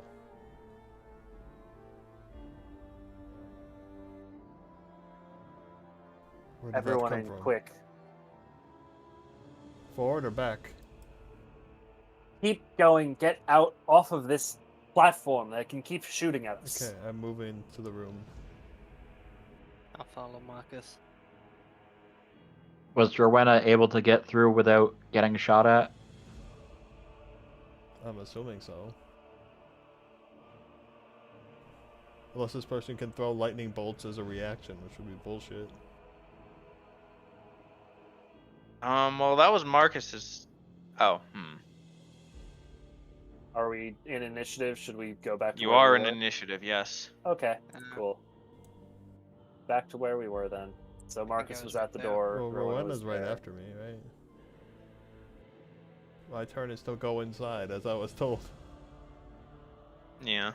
Where did that Everyone come in from? quick. Forward or back? Keep going, get out off of this platform that can keep shooting at us. Okay, I'm moving to the room. I'll follow Marcus. Was Rowena able to get through without getting shot at? I'm assuming so. Unless this person can throw lightning bolts as a reaction, which would be bullshit. Well, that was Marcus's. Oh, Are we in initiative? Should we go back to You where are we in were? initiative, yes. Okay, Uh, cool. Back to where we were then. So Marcus I was was at the right there. door. Well, Rowena Rowena's was right there. after me, right? My turn is to go inside, as I was told. Yeah.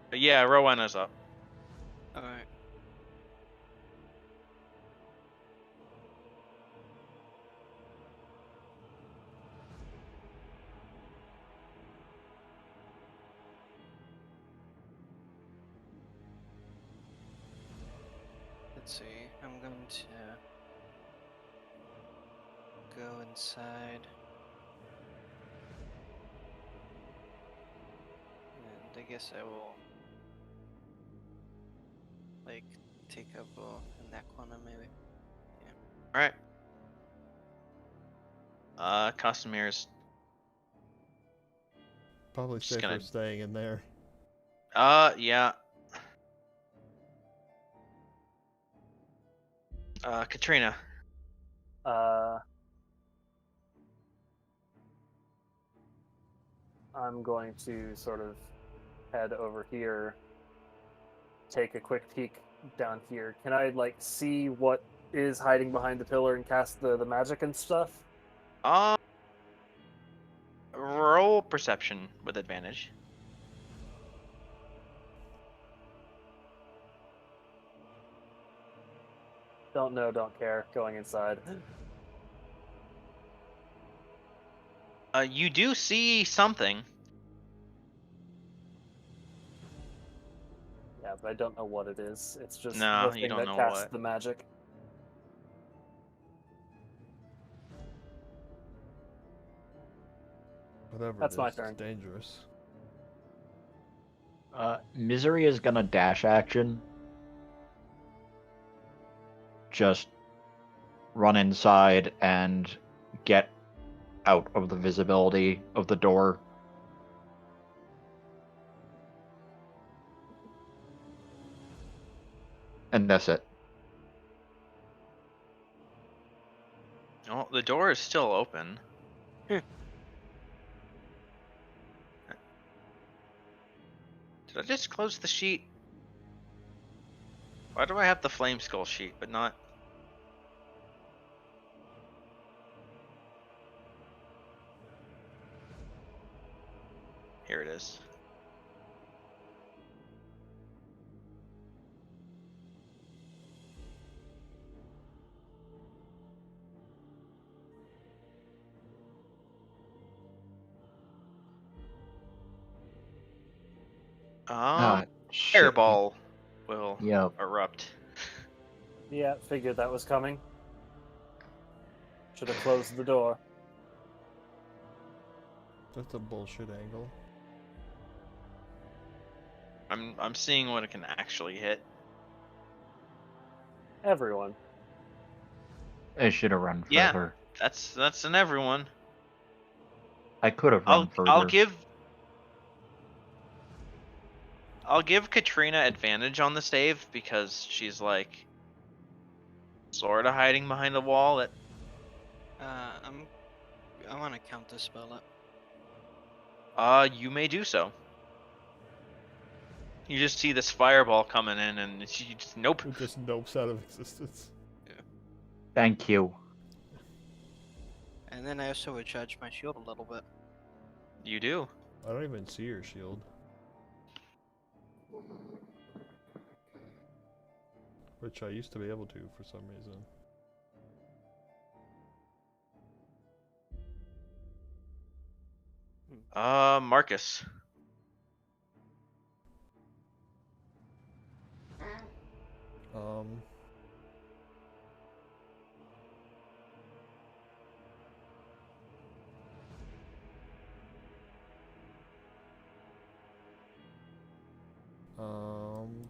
But yeah, Rowena's up. Alright. Let's see. I'm going to go inside. And I guess I will like take up in that corner maybe. All right. Cosimir's Probably Just safer gonna- staying in there. yeah. Katrina. I'm going to sort of head over here, take a quick peek down here. Can I like see what is hiding behind the pillar and cast the magic and stuff? Roll perception with advantage. Don't know, don't care. Going inside. You do see something. Yeah, but I don't know what it is. It's just No, the you thing don't that know casts what. the magic. Whatever That's it my is, turn. it's dangerous. Misery is gonna dash action. Just run inside and get out of the visibility of the door. And that's it. Oh, the door is still open. Did I just close the sheet? Why do I have the flame skull sheet, but not? Here it is. Shit. Airball will Yep. erupt. Yeah, figured that was coming. Should have closed the door. That's a bullshit angle. I'm seeing what it can actually hit. Everyone. I should have run Yeah. further. That's an everyone. I could have run further. I'll give Katrina advantage on the save because she's like sort of hiding behind the wall. That I want to counterspell it. you may do so. You just see this fireball coming in, and she just nope. It just nopes out of existence. Thank you. And then I also would charge my shield a little bit. You do. I don't even see your shield. Which I used to be able to for some reason. Marcus. Um.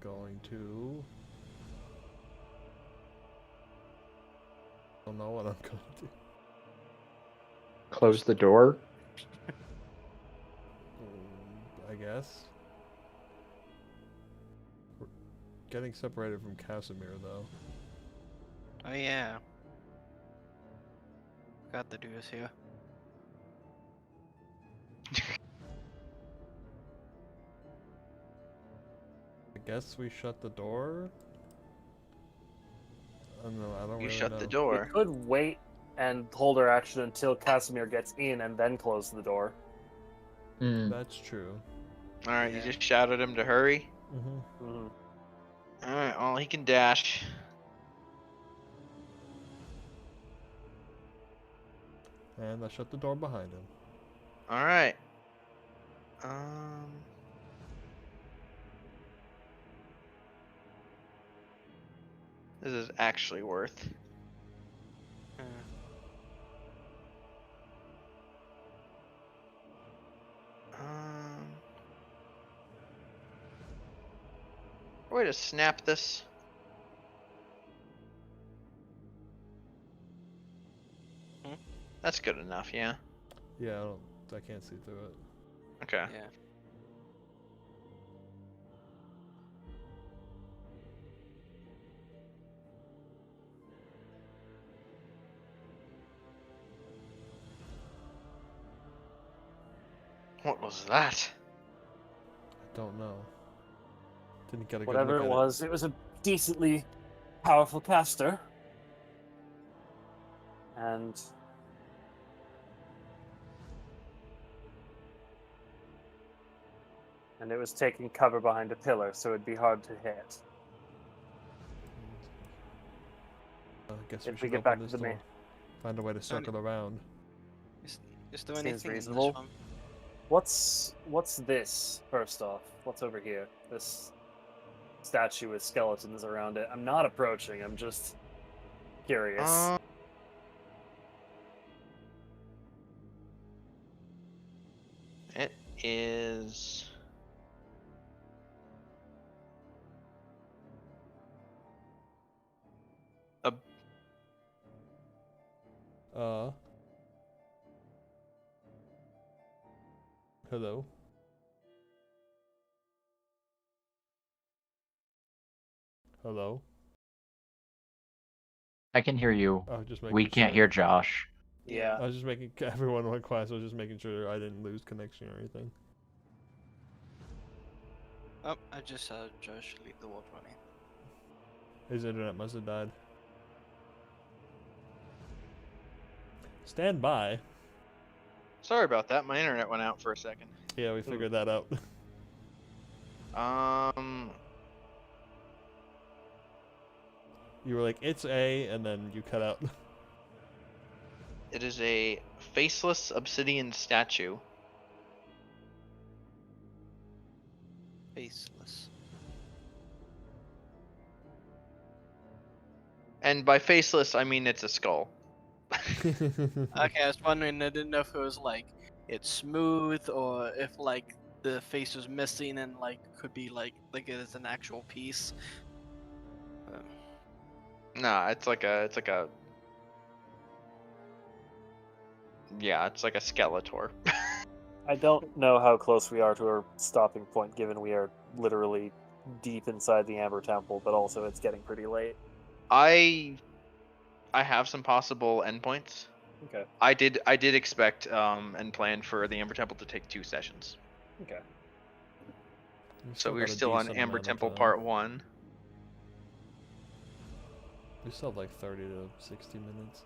Going to. I don't know what I'm going to do. Close the door. I guess. We're getting separated from Casimir, though. Oh yeah. Got the dudes here. I guess we shut the door? I don't know, I don't You really shut know. the We door. could wait and hold our action until Casimir gets in and then close the door. Hmm. That's true. All right, Yeah. you just shouted him to hurry. Mm-hmm. Mm-hmm. All right, well he can dash. And I shut the door behind him. All right. This is actually worth. Uh, Um, Way to snap this. Hmm? That's good enough, yeah. Yeah, I can't see through it. Okay. Yeah. What was that? I don't know. Didn't get a good Whatever look it at was a decently powerful caster. And it was taking cover behind a pillar, so it'd be hard to hit. I guess If we we should get open back to this the door. main- Find a way to circle around. Is there Seems anything in reasonable. this one? What's this, first off? What's over here? This statue with skeletons around it. I'm not approaching, I'm just curious. It is... a... Hello? Hello? I can hear you. I was just making We can't sure. hear Josh. Yeah. I was just making everyone went quiet, so I was just making sure I didn't lose connection or anything. Oh, I just saw Josh leave the wall running. His internet must have died. Stand by. Sorry about that, my internet went out for a second. Yeah, we figured that out. You were like, it's A, and then you cut out. It is a faceless obsidian statue. Faceless. And by faceless, I mean it's a skull. Okay, I was wondering. I didn't know if it was like it's smooth or if like the face was missing and like could be like it is an actual piece. Nah, it's like a yeah, it's like a Skeletor. I don't know how close we are to our stopping point, given we are literally deep inside the Amber Temple, but also it's getting pretty late. I have some possible endpoints. Okay. I did expect and plan for the Amber Temple to take 2 sessions. Okay. So we're got a still on decent Amber amount of Temple time. Part 1. We still have like 30 to 60 minutes.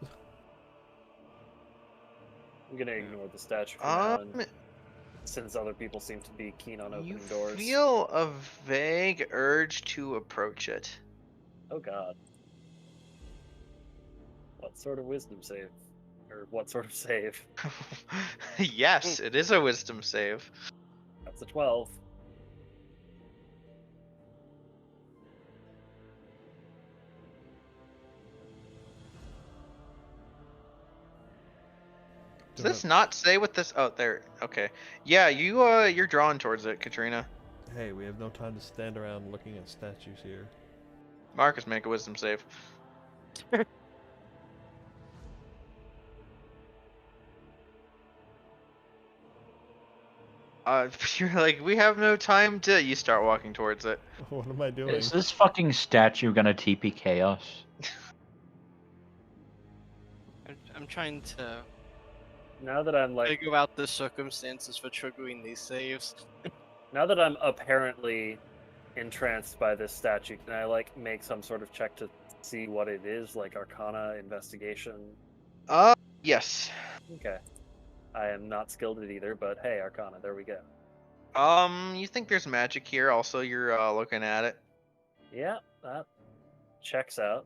I'm gonna ignore the statue for now, and since other people seem to be keen on You opening doors. feel a vague urge to approach it. Oh god. What sort of wisdom save? Or what sort of save? Yes, it is a wisdom save. That's a 12. Does this not say what this? Oh, there. Okay. Yeah, you're drawn towards it, Katrina. Hey, we have no time to stand around looking at statues here. Marcus, make a wisdom save. You're like, we have no time to. You start walking towards it. What am I doing? Is this fucking statue gonna TPK us? I'm trying to Now that I'm like, figure out the circumstances for triggering these saves. now that I'm apparently entranced by this statue, can I like make some sort of check to see what it is, like Arcana, investigation? Yes. Okay. I am not skilled at either, but hey, Arcana, there we go. You think there's magic here? Also, you're looking at it. Yeah, that checks out.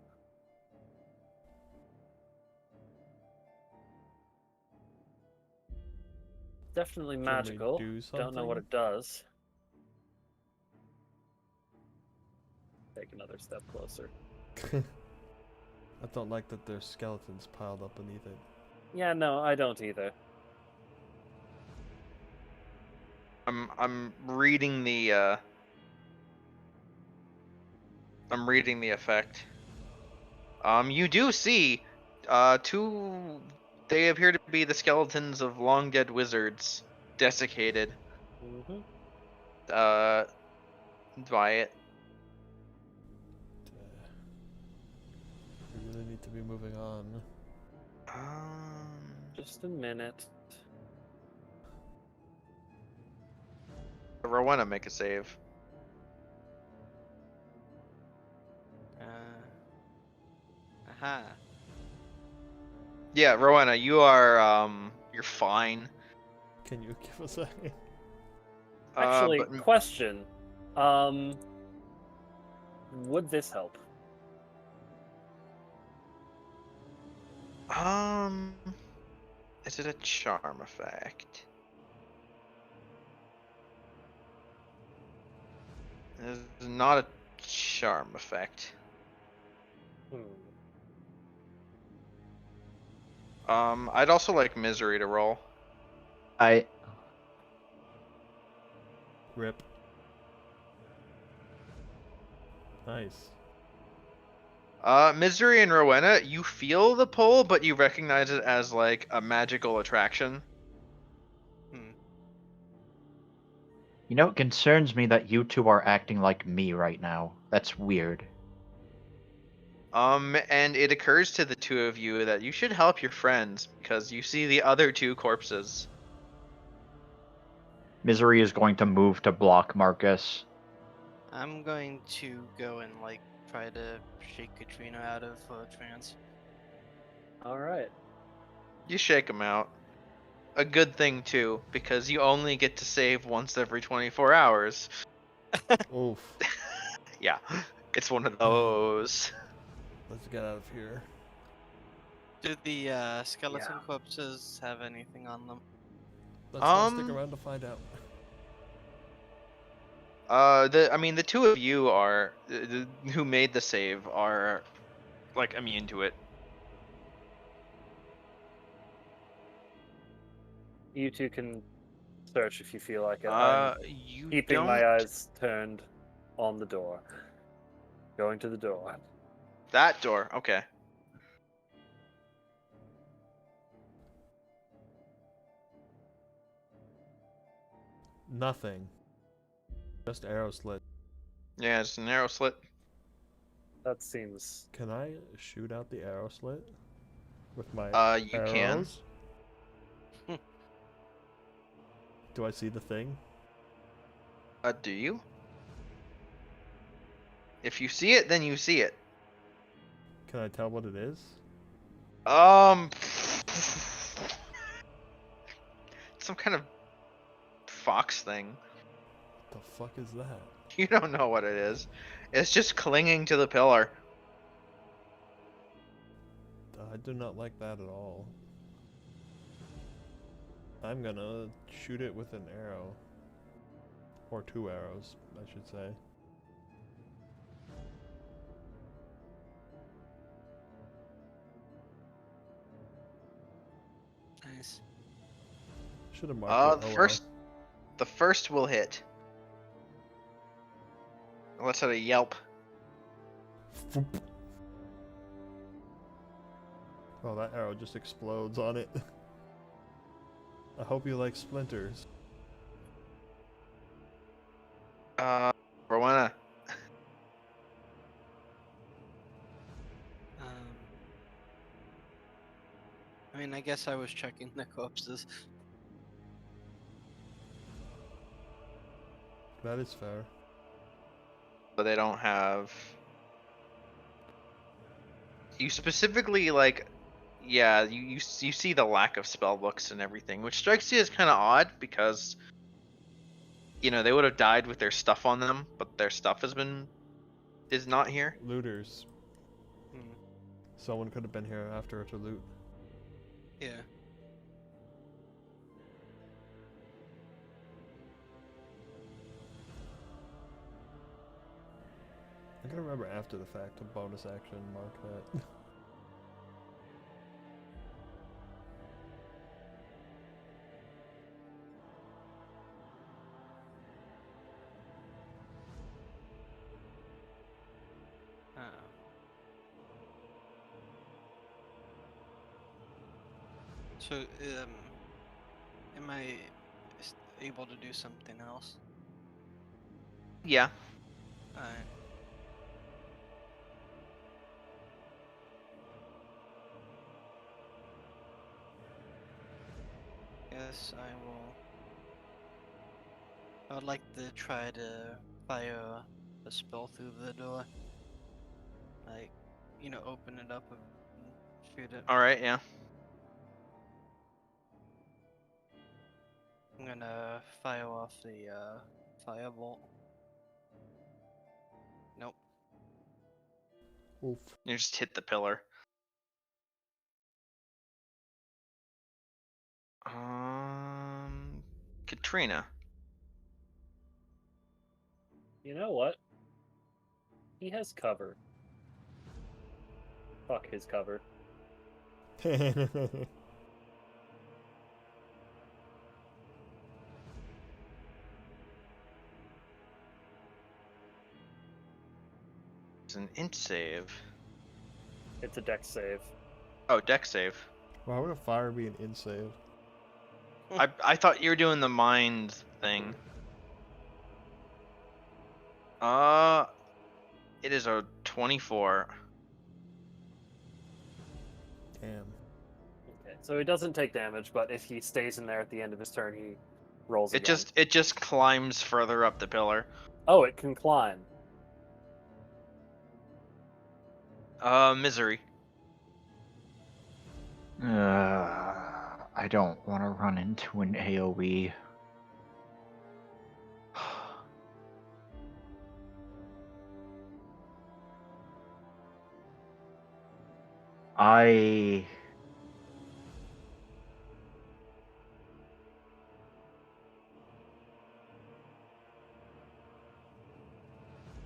Definitely we magical. do Don't know what something? it does. Take another step closer. I don't like that there's skeletons piled up beneath it. Yeah, no, I don't either. I'm reading the I'm reading the effect. You do see, two. They appear to be the skeletons of long dead wizards, desiccated. Mm-hmm. By it. We really need to be moving on. Just a minute. Rowena, make a save. Aha. Yeah, Rowena, you are you're fine. Can you give us a... Actually, But question. Would this help? is it a charm effect? It's not a charm effect. I'd also like misery to roll. Rip. Nice. Misery and Rowena, you feel the pull, but you recognize it as like a magical attraction. You know, it concerns me that you two are acting like me right now. That's weird. And it occurs to the two of you that you should help your friends because you see the other two corpses. Misery is going to move to block Marcus. I'm going to go and like try to shake Katrina out of trance. All right. You shake them out. A good thing too, because you only get to save once every 24 hours. Oof. Yeah, it's one of those. Let's get out of here. Do the skeleton corpses have anything on them? Let's stick around to find out. The two of you are who made the save are like immune to it. You two can search if you feel like it. I'm You keeping don't. my eyes turned on the door. Going to the door. That door, okay. Nothing. Just arrow slit. Yeah, it's a narrow slit. That seems... Can I shoot out the arrow slit? With my You can. arrows? Do I see the thing? Do you? If you see it, then you see it. Can I tell what it is? Some kind of fox thing. What the fuck is that? You don't know what it is. It's just clinging to the pillar. I do not like that at all. I'm gonna shoot it with an arrow. Or 2 arrows, I should say. Nice. Should have marked it. The first will hit. Let's have a yelp. Oh, that arrow just explodes on it. I hope you like splinters. Rowena. I mean, I guess I was checking the corpses. That is fair. But they don't have. You specifically like, yeah, you see the lack of spell books and everything, which strikes you as kind of odd because, you know, they would have died with their stuff on them, but their stuff is not here. Looters. Someone could have been here after to loot. Yeah. I'm gonna remember after the fact to bonus action mark that. So, am I able to do something else? Yeah. Alright. Yes, I will. I would like to try to fire a spell through the door. Like, open it up and shoot it. All right. Yeah. I'm gonna fire off the firebolt. Nope. Oof. You just hit the pillar. Katrina. You know what? He has cover. Fuck his cover. It's an int save. It's a dex save. Oh, deck save. Why would a fire be an in save? I thought you were doing the mind thing. It is a 24. Damn. Okay, so he doesn't take damage, but if he stays in there at the end of his turn, he rolls again. It just climbs further up the pillar. Oh, it can climb. Misery. I don't want to run into an AoE.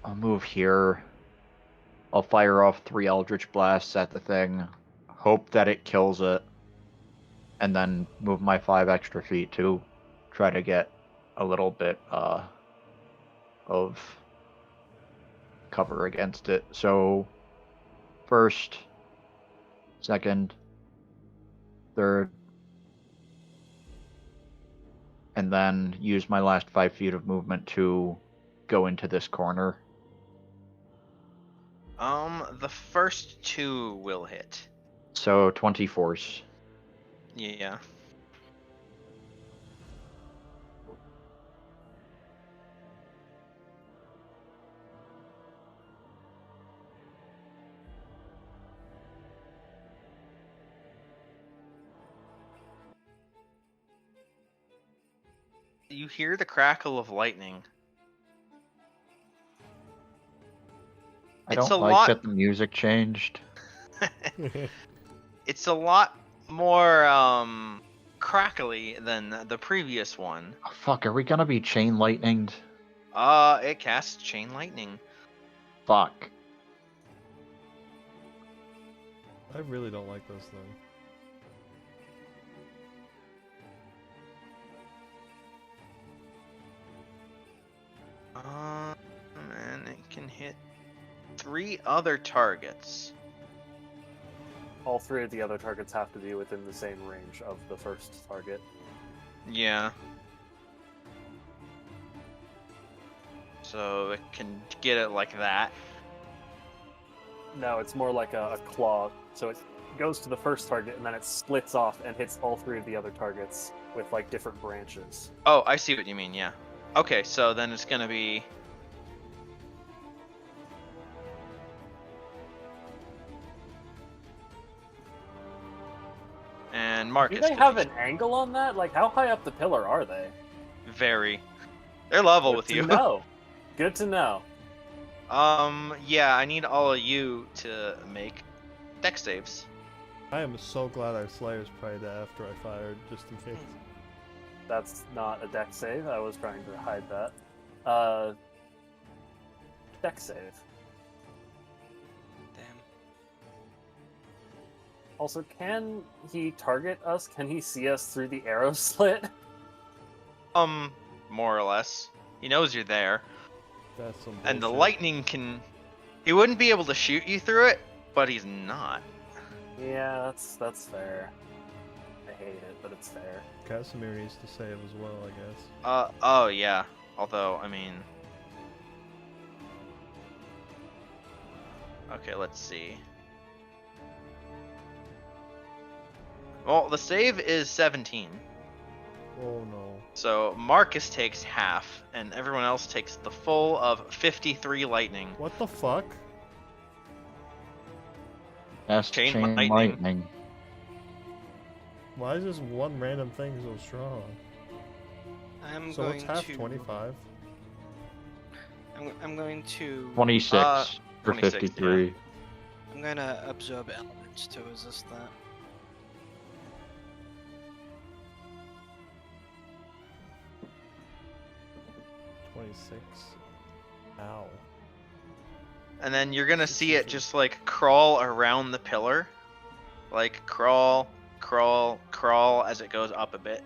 I'll move here. I'll fire off 3 Eldritch Blasts at the thing, hope that it kills it, and then move my 5 extra feet to try to get a little bit of cover against it. So, first, second, third, and then use my last 5 feet of movement to go into this corner. The first 2 will hit. So 20 force. Yeah. You hear the crackle of lightning. I It's don't a like lot- that the music changed. It's a lot more crackly than the previous one. Oh, fuck, are we gonna be chain lightninged? It casts chain lightning. Fuck. I really don't like this thing. And it can hit 3 other targets. All 3 of the other targets have to be within the same range of the first target. Yeah. So it can get it like that. No, it's more like a claw. So it goes to the first target and then it splits off and hits all 3 of the other targets with like different branches. Oh, I see what you mean, yeah. Okay, so then it's gonna be... And Marcus. Do they can have use- an angle on that? Like, how high up the pillar are they? Very. They're level Good with to you. know. Good to know. Yeah, I need all of you to make deck saves. I am so glad our Slayers prayed after I fired, just in case. That's not a deck save. I was trying to hide that. Deck save. Damn. Also, can he target us? Can he see us through the arrow slit? More or less. He knows you're there. That's some And the bullshit. lightning can... He wouldn't be able to shoot you through it, but he's not. Yeah, that's fair. I hate it, but it's fair. Casimir needs to save as well, I guess. Oh yeah. Although, I mean... Okay, let's see. Well, the save is 17. Oh no. So Marcus takes half, and everyone else takes the full of 53 lightning. What the fuck? Cast Chain chain lightning. lightning. Why is this one random thing so strong? I'm So going what's half? to 25? I'm going to 26 for 26, 53. I'm gonna absorb elements to resist that. Yeah. 26. Ow. And then you're gonna see it just like crawl around the pillar. Like crawl, crawl, crawl as it goes up a bit.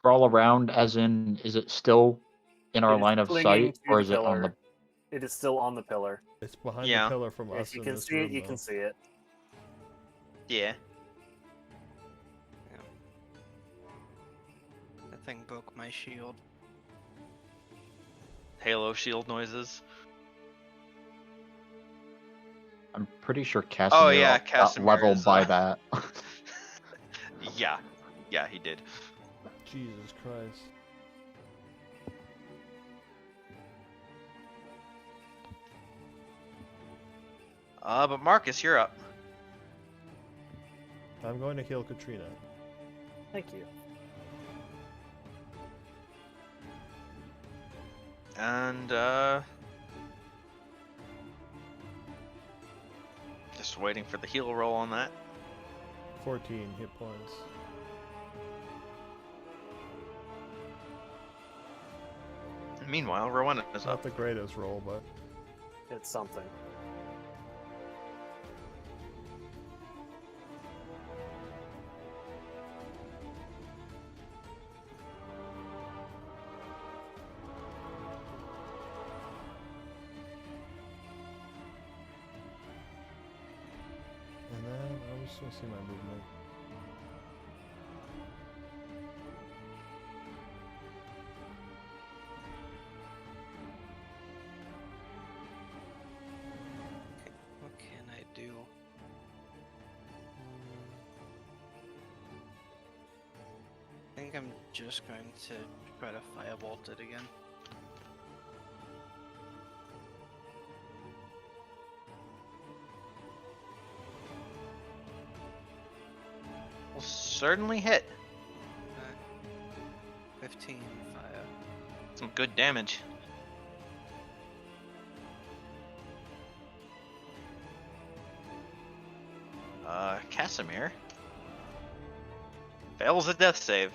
Crawl around, as in, is it still in our It is line of clinging sight, to or the is it on the? pillar. It is still on the pillar. It's behind Yeah. the pillar from us If you in can this see room, it, you though. can see it. Yeah. That thing broke my shield. Halo shield noises. I'm pretty sure Casimir yeah, got Casimir leveled is, by that. Yeah. Yeah, he did. Jesus Christ. But Marcus, you're up. I'm going to heal Katrina. Thank you. And, just waiting for the heal roll on that. 14 hit points. Meanwhile, Rowena is It's not up. the greatest roll, but It's something. and then I just want to see my movement. What can I do? I think I'm just going to try to firebolt it again. Will certainly hit. 15 fire. Some good damage. Casimir fails a death save.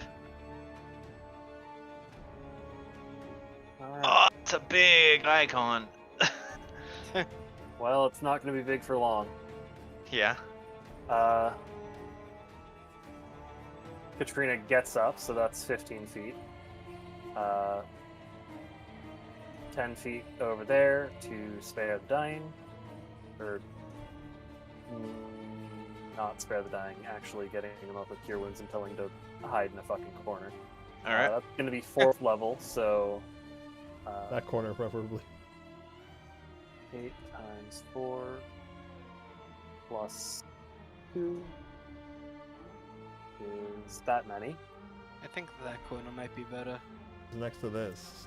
Alright. Oh, it's a big icon. Well, it's not going to be big for long. Yeah. Katrina gets up, so that's 15 feet. 10 feet over there to spare the dying. Or not spare the dying, actually getting him up with cure wounds and telling him to hide in a fucking corner. Alright. That's going to be 4th level, so... That corner, preferably. 8 times 4 plus 2 is that many. I think that corner might be better. It's next to this.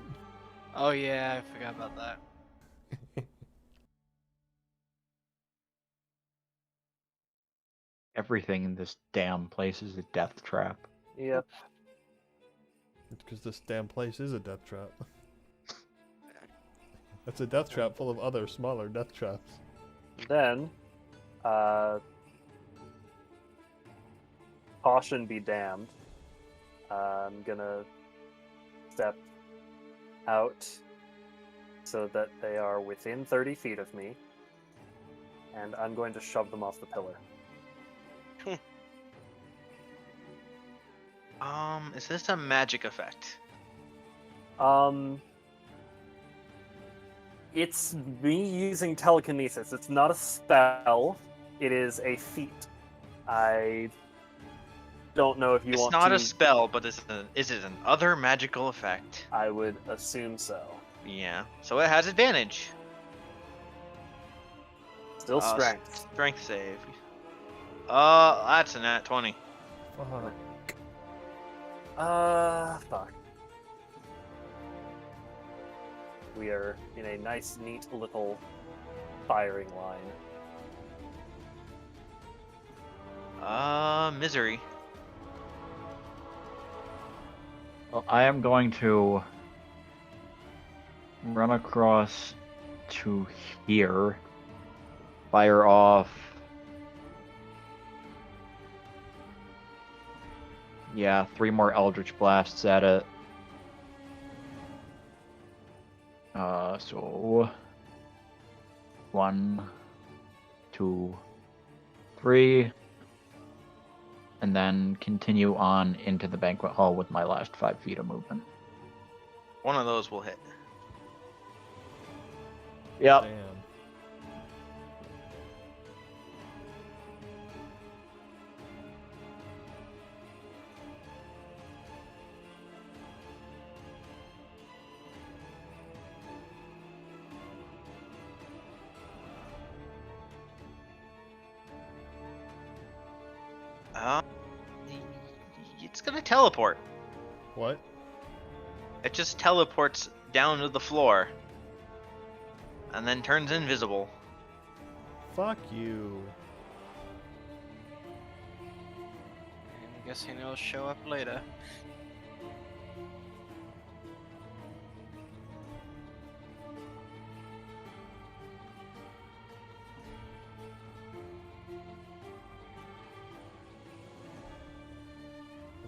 Oh yeah, I forgot about that. Everything in this damn place is a death trap. Yep. It's because this damn place is a death trap. It's a death trap full of other smaller death traps. Then, caution be damned. I'm gonna step out so that they are within 30 feet of me, and I'm going to shove them off the pillar. Is this a magic effect? It's me using telekinesis. It's not a spell. It is a feat. I don't know if you It's want not to. a spell, but is it an other magical effect? I would assume so. Yeah. So it has advantage. Still strength. Strength save. That's a nat 20. Fuck. Fuck. We are in a nice, neat little firing line. Misery. Well, I am going to run across to here, fire off. Yeah, 3 more Eldritch Blasts at it. So 1, 2, 3, and then continue on into the banquet hall with my last 5 feet of movement. One of those will hit. Yep. Damn. It's gonna teleport. What? It just teleports down to the floor. And then turns invisible. Fuck you. I'm guessing it'll show up later.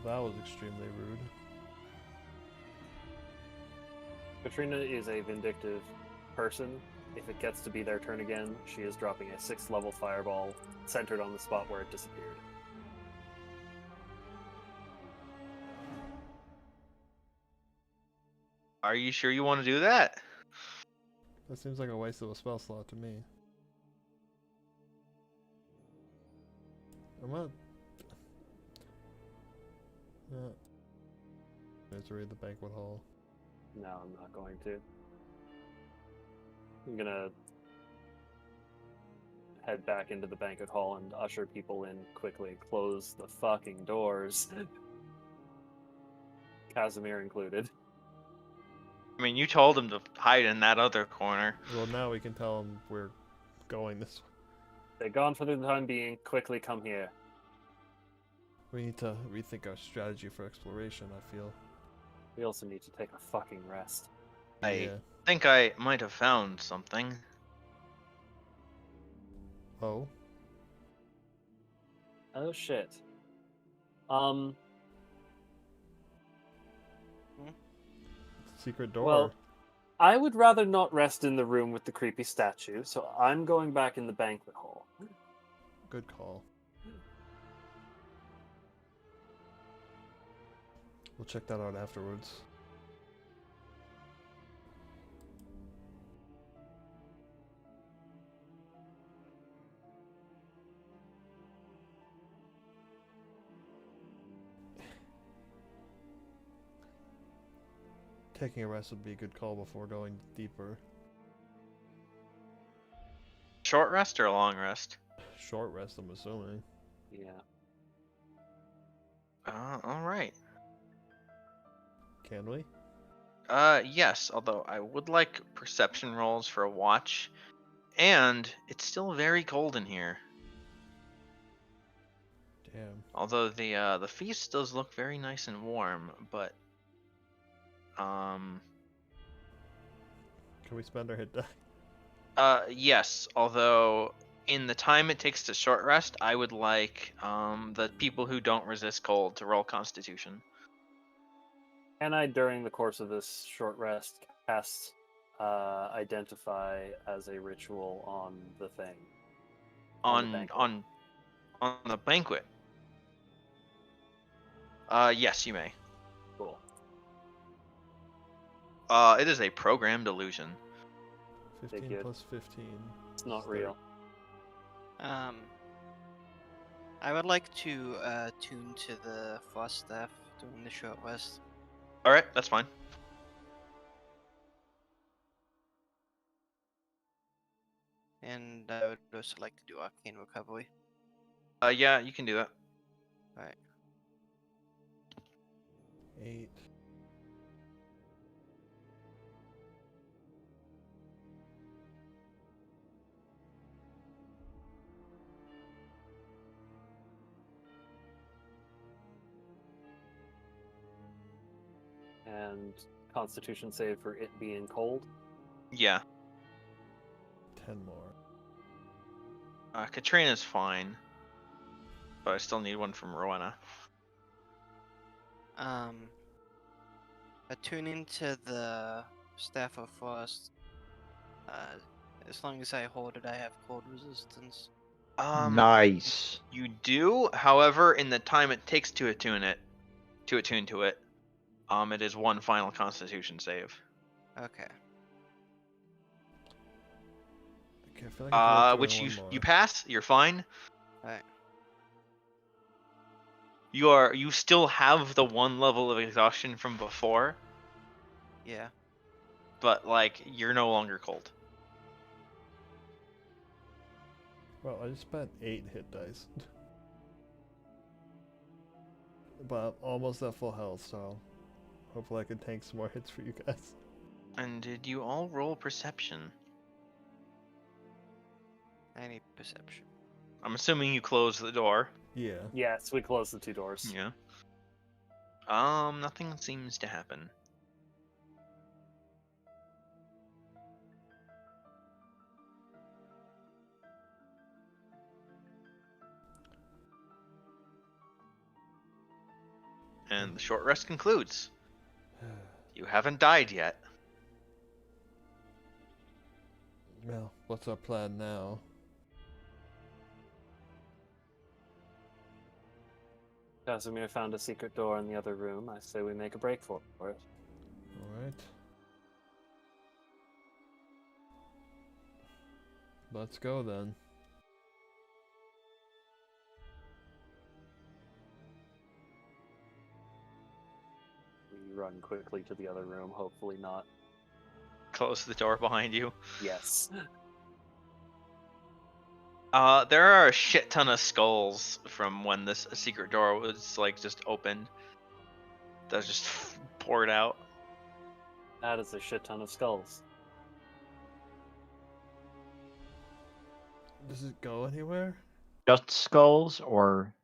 That was extremely rude. Katrina is a vindictive person. If it gets to be their turn again, she is dropping a 6th level fireball centered on the spot where it disappeared. Are you sure you want to do that? That seems like a waste of a spell slot to me. I'm not... Misery, the banquet hall. No, I'm not going to. I'm gonna head back into the banquet hall and usher people in quickly. Close the fucking doors. Casimir included. I mean, you told him to hide in that other corner. Well, now we can tell them we're going this way. They're gone for the time being. Quickly come here. We need to rethink our strategy for exploration, I feel. We also need to take a fucking rest. I Yeah. think I might have found something. Oh? Oh shit. Secret door. Well, I would rather not rest in the room with the creepy statue, so I'm going back in the banquet hall. Good call. We'll check that out afterwards. Taking a rest would be a good call before going deeper. Short rest or long rest? Short rest, I'm assuming. Yeah. Alright. Can we? Yes, although I would like perception rolls for a watch. And it's still very cold in here. Damn. Although the feast does look very nice and warm, but Can we spend our hit die? yes, although in the time it takes to short rest, I would like the people who don't resist cold to roll Constitution. Can I, during the course of this short rest, cast Identify as a ritual on the thing? On the banquet? on the banquet. Yes, you may. Cool. It is a programmed illusion. 15 good. plus 15. It's not is real. I would like to tune to the frost staff during the short rest. All right, that's fine. And I would also like to do arcane recovery. Yeah, you can do that. Alright. 8. And Constitution save for it being cold. Yeah. 10 more. Katrina's fine, but I still need one from Rowena. Attuning to the staff of frost. As long as I hold it, I have cold resistance. Nice. You do, however, in the time it takes to attune to it, it is one final Constitution save. Okay. Okay, I feel like I feel Which doing you one more. you pass. You're fine. Alright. You still have the one level of exhaustion from before, Yeah. but like you're no longer cold. Well, I just spent 8 hit dice. But I'm almost at full health, so hopefully I can tank some more hits for you guys. And did you all roll perception? I need perception. I'm assuming you closed the door. Yeah. Yes, we closed the 2 doors. Yeah. Nothing seems to happen. And the short rest concludes. You haven't died yet. Well, what's our plan now? Casimir found a secret door in the other room. I say we make a break for it. Alright. Let's go then. We run quickly to the other room, hopefully not. Close the door behind you. Yes. There are a shit ton of skulls from when this secret door was like just opened. That was just poured out. That is a shit ton of skulls. Does it go anywhere? Just skulls, or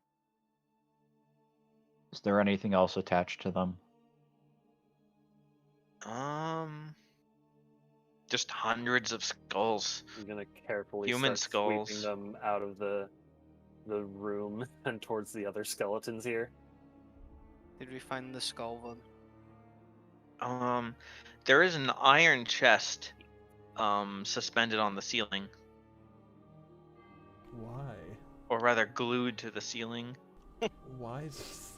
is there anything else attached to them? Just hundreds of skulls. I'm gonna carefully Human start skulls. sweeping them out of the room and towards the other skeletons here. Did we find the skull one? There is an iron chest, suspended on the ceiling, Why? or rather glued to the ceiling. Why is this...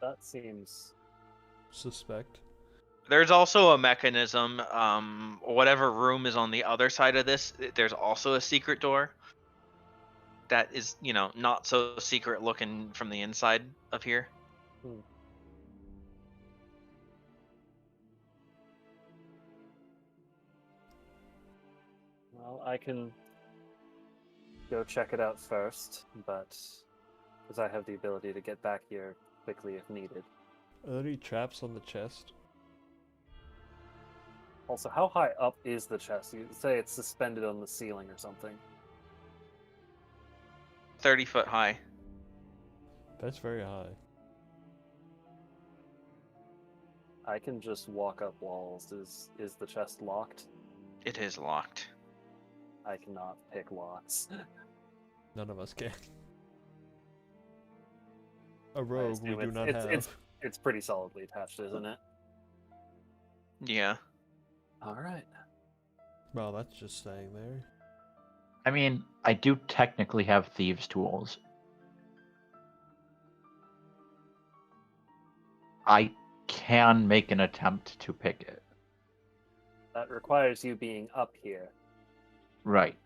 That seems... suspect? There's also a mechanism. Whatever room is on the other side of this, there's also a secret door. That is, not so secret looking from the inside of here. Well, I can go check it out first, but because I have the ability to get back here quickly if needed. Are there any traps on the chest? Also, how high up is the chest? You say it's suspended on the ceiling or something. 30 foot high. That's very high. I can just walk up walls. Is the chest locked? It is locked. I cannot pick locks. None of us can. A I rogue we assume do not have. It's pretty solidly attached, isn't it? Yeah. Alright. Well, that's just staying there. I mean, I do technically have thieves' tools. I can make an attempt to pick it. That requires you being up here. Right.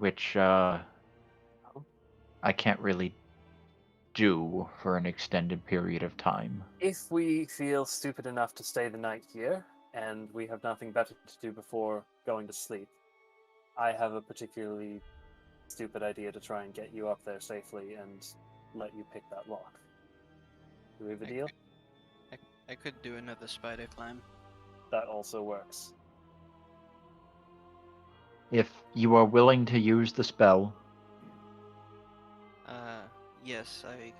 which I can't really do for an extended period of time. If we feel stupid enough to stay the night here, and we have nothing better to do before going to sleep, I have a particularly stupid idea to try and get you up there safely and let you pick that lock. Do we have a deal? I could do another spider climb. That also works. If you are willing to use the spell, Yes, I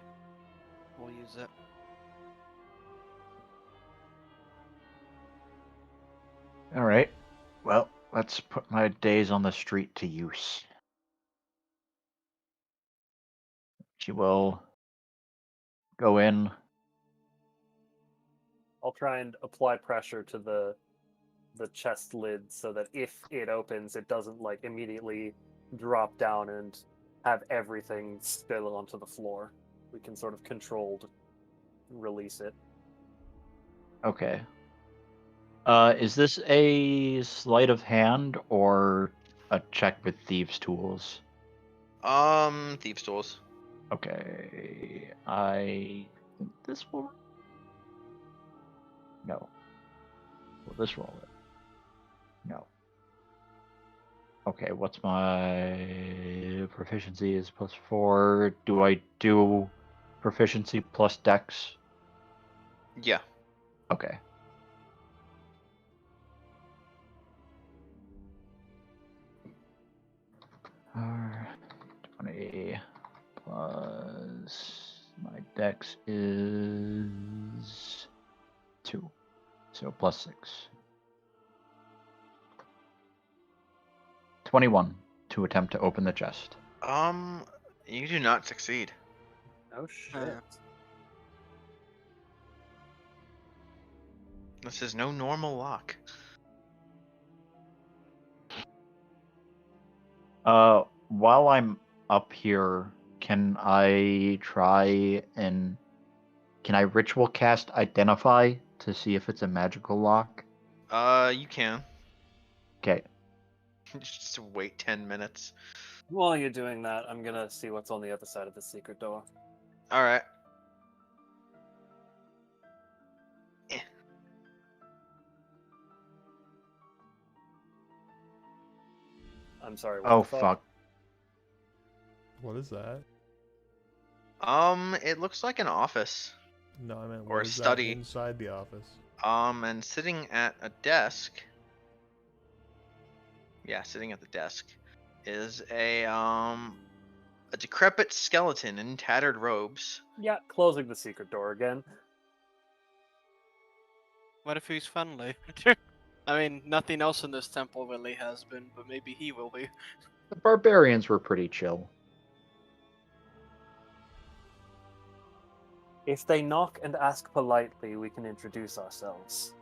will use it. all right. Well, let's put my days on the street to use. She will go in. I'll try and apply pressure to the chest lid so that if it opens, it doesn't like immediately drop down and have everything spill onto the floor. We can sort of controlled release it. Okay. Is this a sleight of hand or a check with thieves' tools? Thieves' tools. Okay. I think this will. No. Will this roll it? No. Okay, what's my proficiency is +4. Do I do proficiency plus dex? Yeah. Okay. Uh, 20 plus my dex is 2. So +6. 21 to attempt to open the chest. You do not succeed. Oh shit. Uh, This is no normal lock. While I'm up here, can I ritual cast Identify to see if it's a magical lock? You can. Okay. Just wait 10 minutes. While you're doing that, I'm gonna see what's on the other side of the secret door. Alright. I'm sorry, what Oh, the fuck? fuck. What is that? It looks like an office. No, I meant Or what a is study. that inside the office? And sitting at a desk. Yeah, sitting at the desk is a decrepit skeleton in tattered robes. Yeah, closing the secret door again. what if he's friendly? I mean, nothing else in this temple really has been, but maybe he will be. The barbarians were pretty chill. If they knock and ask politely, we can introduce ourselves.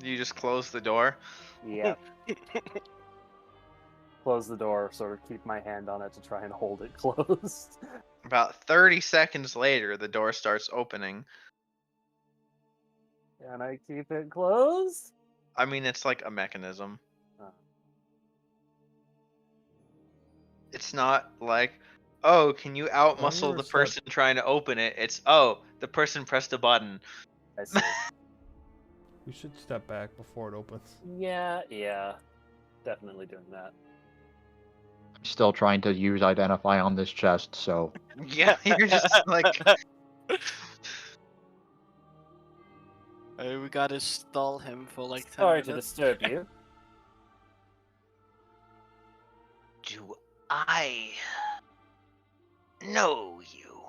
You just close the door. Yeah. Close the door, sort of keep my hand on it to try and hold it closed. About 30 seconds later, the door starts opening. Can I keep it closed? I mean, it's like a mechanism. Oh. It's It's not like, oh, can you outmuscle the step- person trying to open it? It's, oh, the person pressed a button. I see. We should step back before it opens. Yeah. Definitely doing that. I'm still trying to use Identify on this chest, so Yeah, you're just like, We gotta stall him for like 10 Sorry to minutes. disturb you. do I know you?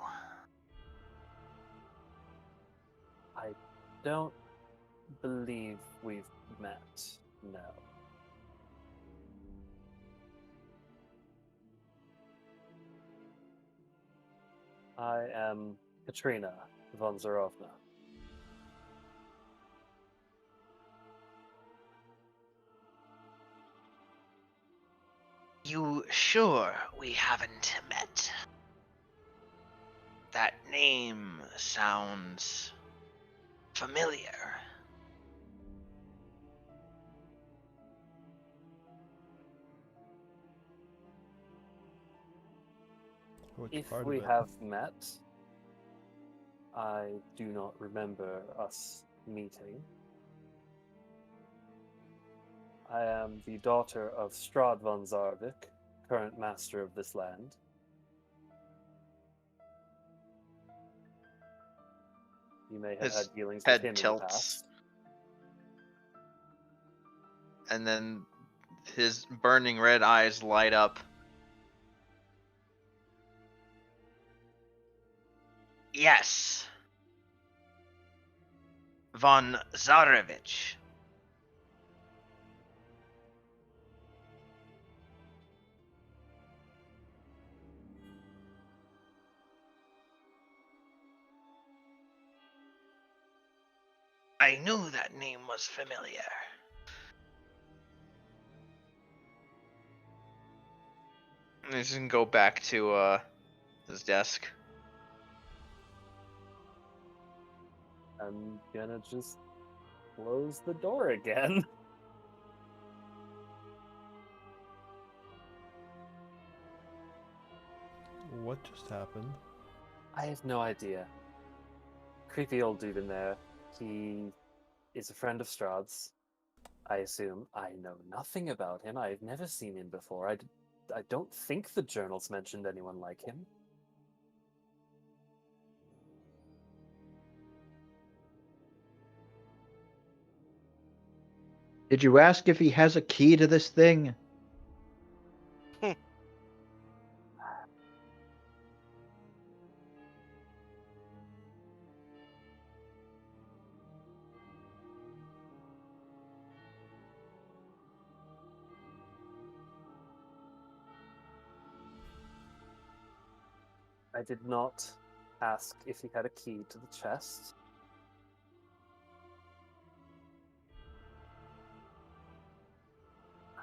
I don't believe we've met. No. I am Katrina von Zarovna. You sure we haven't met? That name sounds familiar. Which If part we of it? have met, I do not remember us meeting. I am the daughter of Strahd von Zarvik, current master of this land. You may have His had dealings with head him in the tilts. past. And then his burning red eyes light up. Yes. Von Zarevich. I knew that name was familiar. He's gonna go back to his desk. I'm gonna just close the door again. What just happened? I have no idea. Creepy old dude in there. He is a friend of Strahd's. I assume. I know nothing about him. I've never seen him before. I don't think the journals mentioned anyone like him. Did you ask if he has a key to this thing? I did not ask if he had a key to the chest.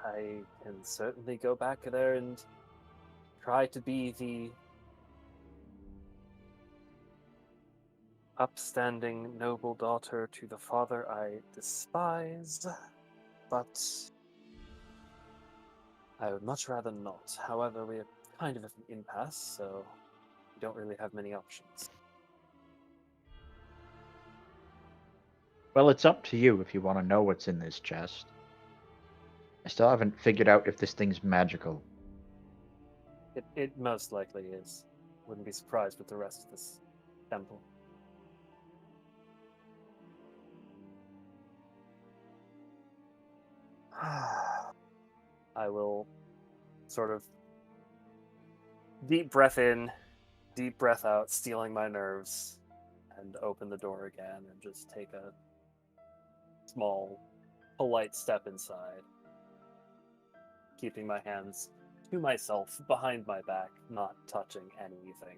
I can certainly go back there and try to be the upstanding, noble daughter to the father I despise, but I would much rather not. However, we are kind of at an impasse, so we don't really have many options. Well, it's up to you if you want to know what's in this chest. I still haven't figured out if this thing's magical. It most likely is. Wouldn't be surprised with the rest of this temple. I will sort of deep breath in, deep breath out, stealing my nerves, and open the door again and just take a small, polite step inside, keeping my hands to myself behind my back, not touching anything.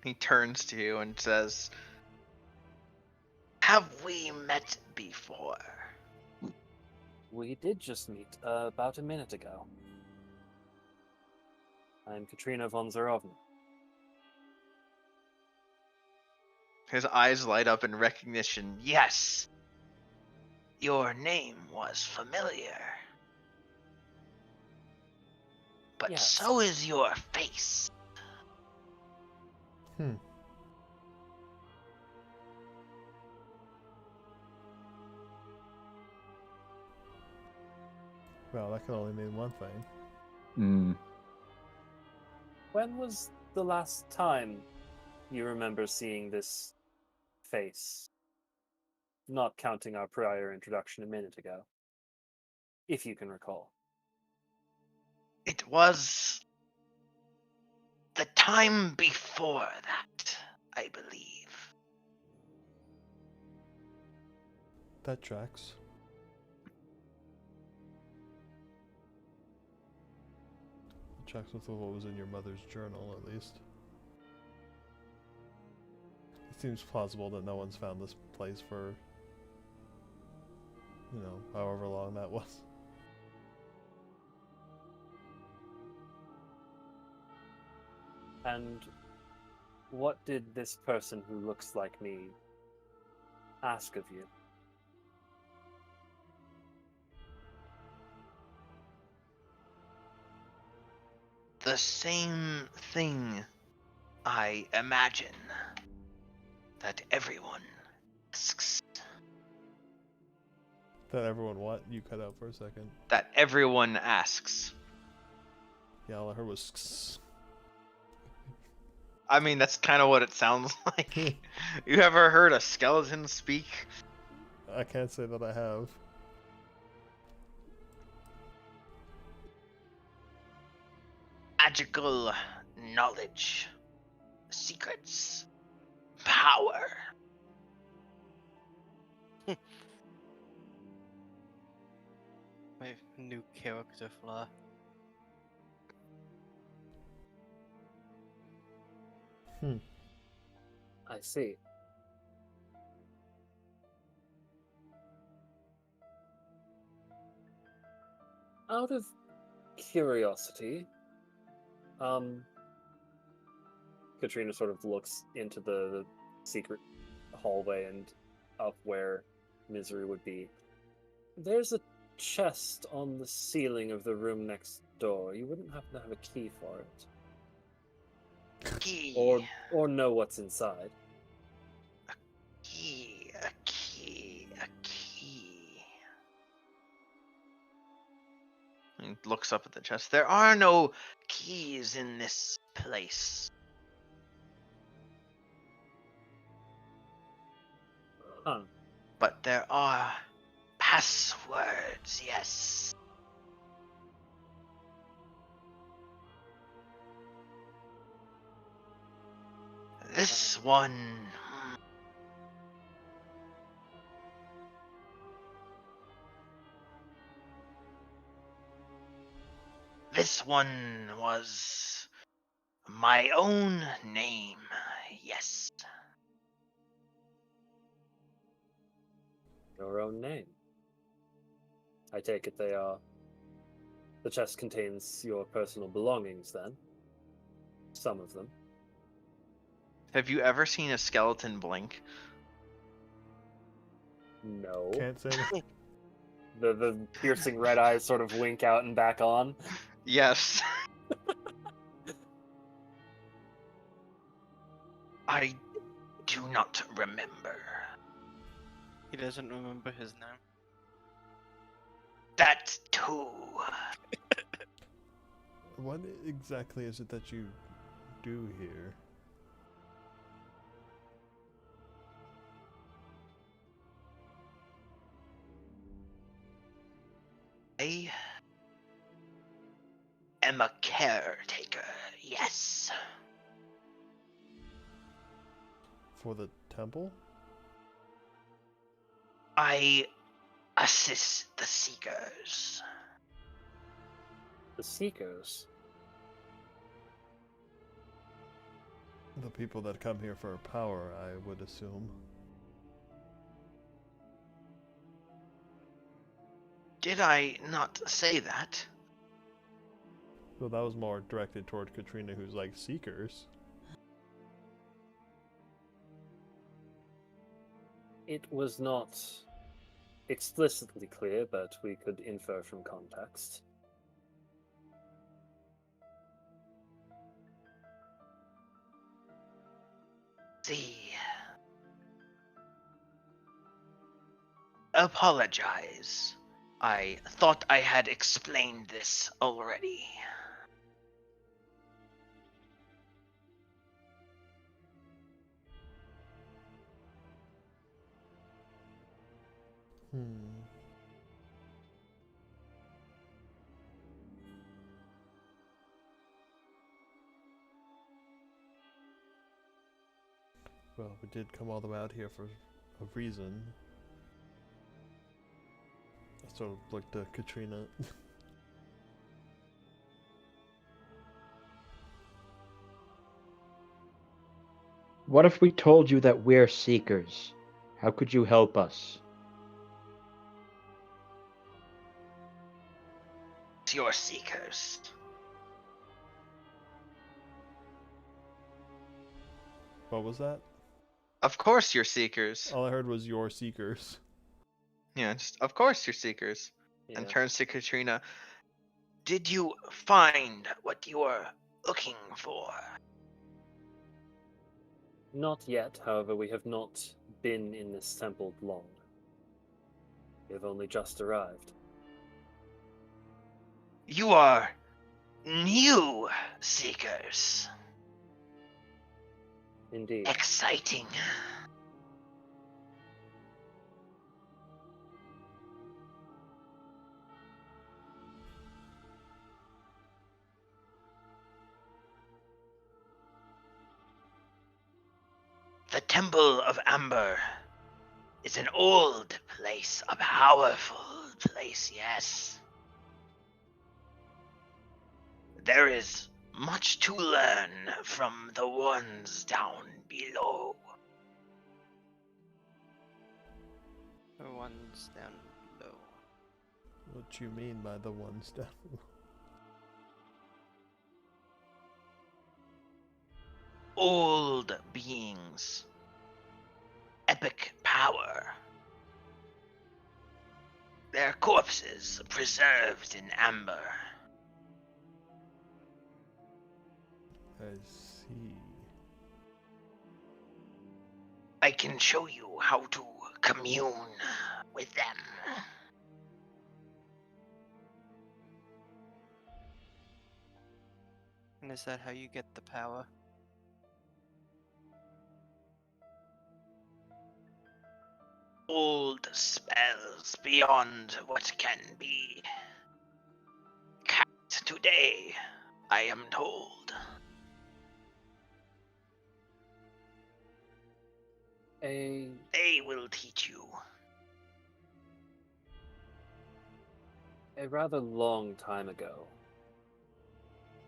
He turns to you and says, "Have we met before?" We did just meet about a minute ago. I'm Katrina von Zarovna. His eyes light up in recognition. Yes. Your name was familiar. But Yes. so is your face. Well, that can only mean one thing. When was the last time you remember seeing this face? Not counting our prior introduction a minute ago. If you can recall. It was the time before that, I believe. That tracks. It tracks with what was in your mother's journal, at least. It seems plausible that no one's found this place for, however long that was. And what did this person who looks like me ask of you? the same thing I imagine that everyone asks. That everyone what? You cut out for a second. That everyone asks. Yeah, all I heard was. I mean, that's kind of what it sounds like. You ever heard a skeleton speak? I can't say that I have. Magical knowledge, secrets, power. My new character flaw. I see. Out of curiosity, Katrina sort of looks into the secret hallway and up where Misery would be. There's a chest on the ceiling of the room next door. You wouldn't happen to have a key for it, Key. or know what's inside. A key. He looks up at the chest. There are no keys in this place. Huh. But there are passwords, yes. This one. This one was my own name, yes. Your own name. I take it they are. The chest contains your personal belongings, then. Some of them. Have you ever seen a skeleton blink? No. Can't say that. The piercing red eyes sort of wink out and back on. Yes. I do not remember. He doesn't remember his name. That too. What exactly is it that you do here? I am a caretaker, yes. For the temple? I assist the Seekers. The Seekers. The people that come here for power, I would assume. Did I not say that? Well, that was more directed toward Katrina, who's like Seekers. It was not explicitly clear, but we could infer from context. See. Apologize. I thought I had explained this already. Well, we did come all the way out here for a reason. I sort of looked at Katrina. What if we told you that we're seekers? How could you help us? It's your Seekers. What was that? Of course you're Seekers. All I heard was your Seekers. Yeah, just of course you're Seekers. Yeah. And turns to Katrina. Did you find what you were looking for? Not yet, however, we have not been in this temple long. We have only just arrived. You are new seekers. Indeed. Exciting. The Temple of Amber is an old place, a powerful place, yes. There is much to learn from the ones down below. The ones down below. What you mean by the ones down below? Old beings. Epic power. Their corpses preserved in amber. I see. I can show you how to commune with them. And is that how you get the power? Old spells beyond what can be cast today, I am told. They will teach you. A rather long time ago,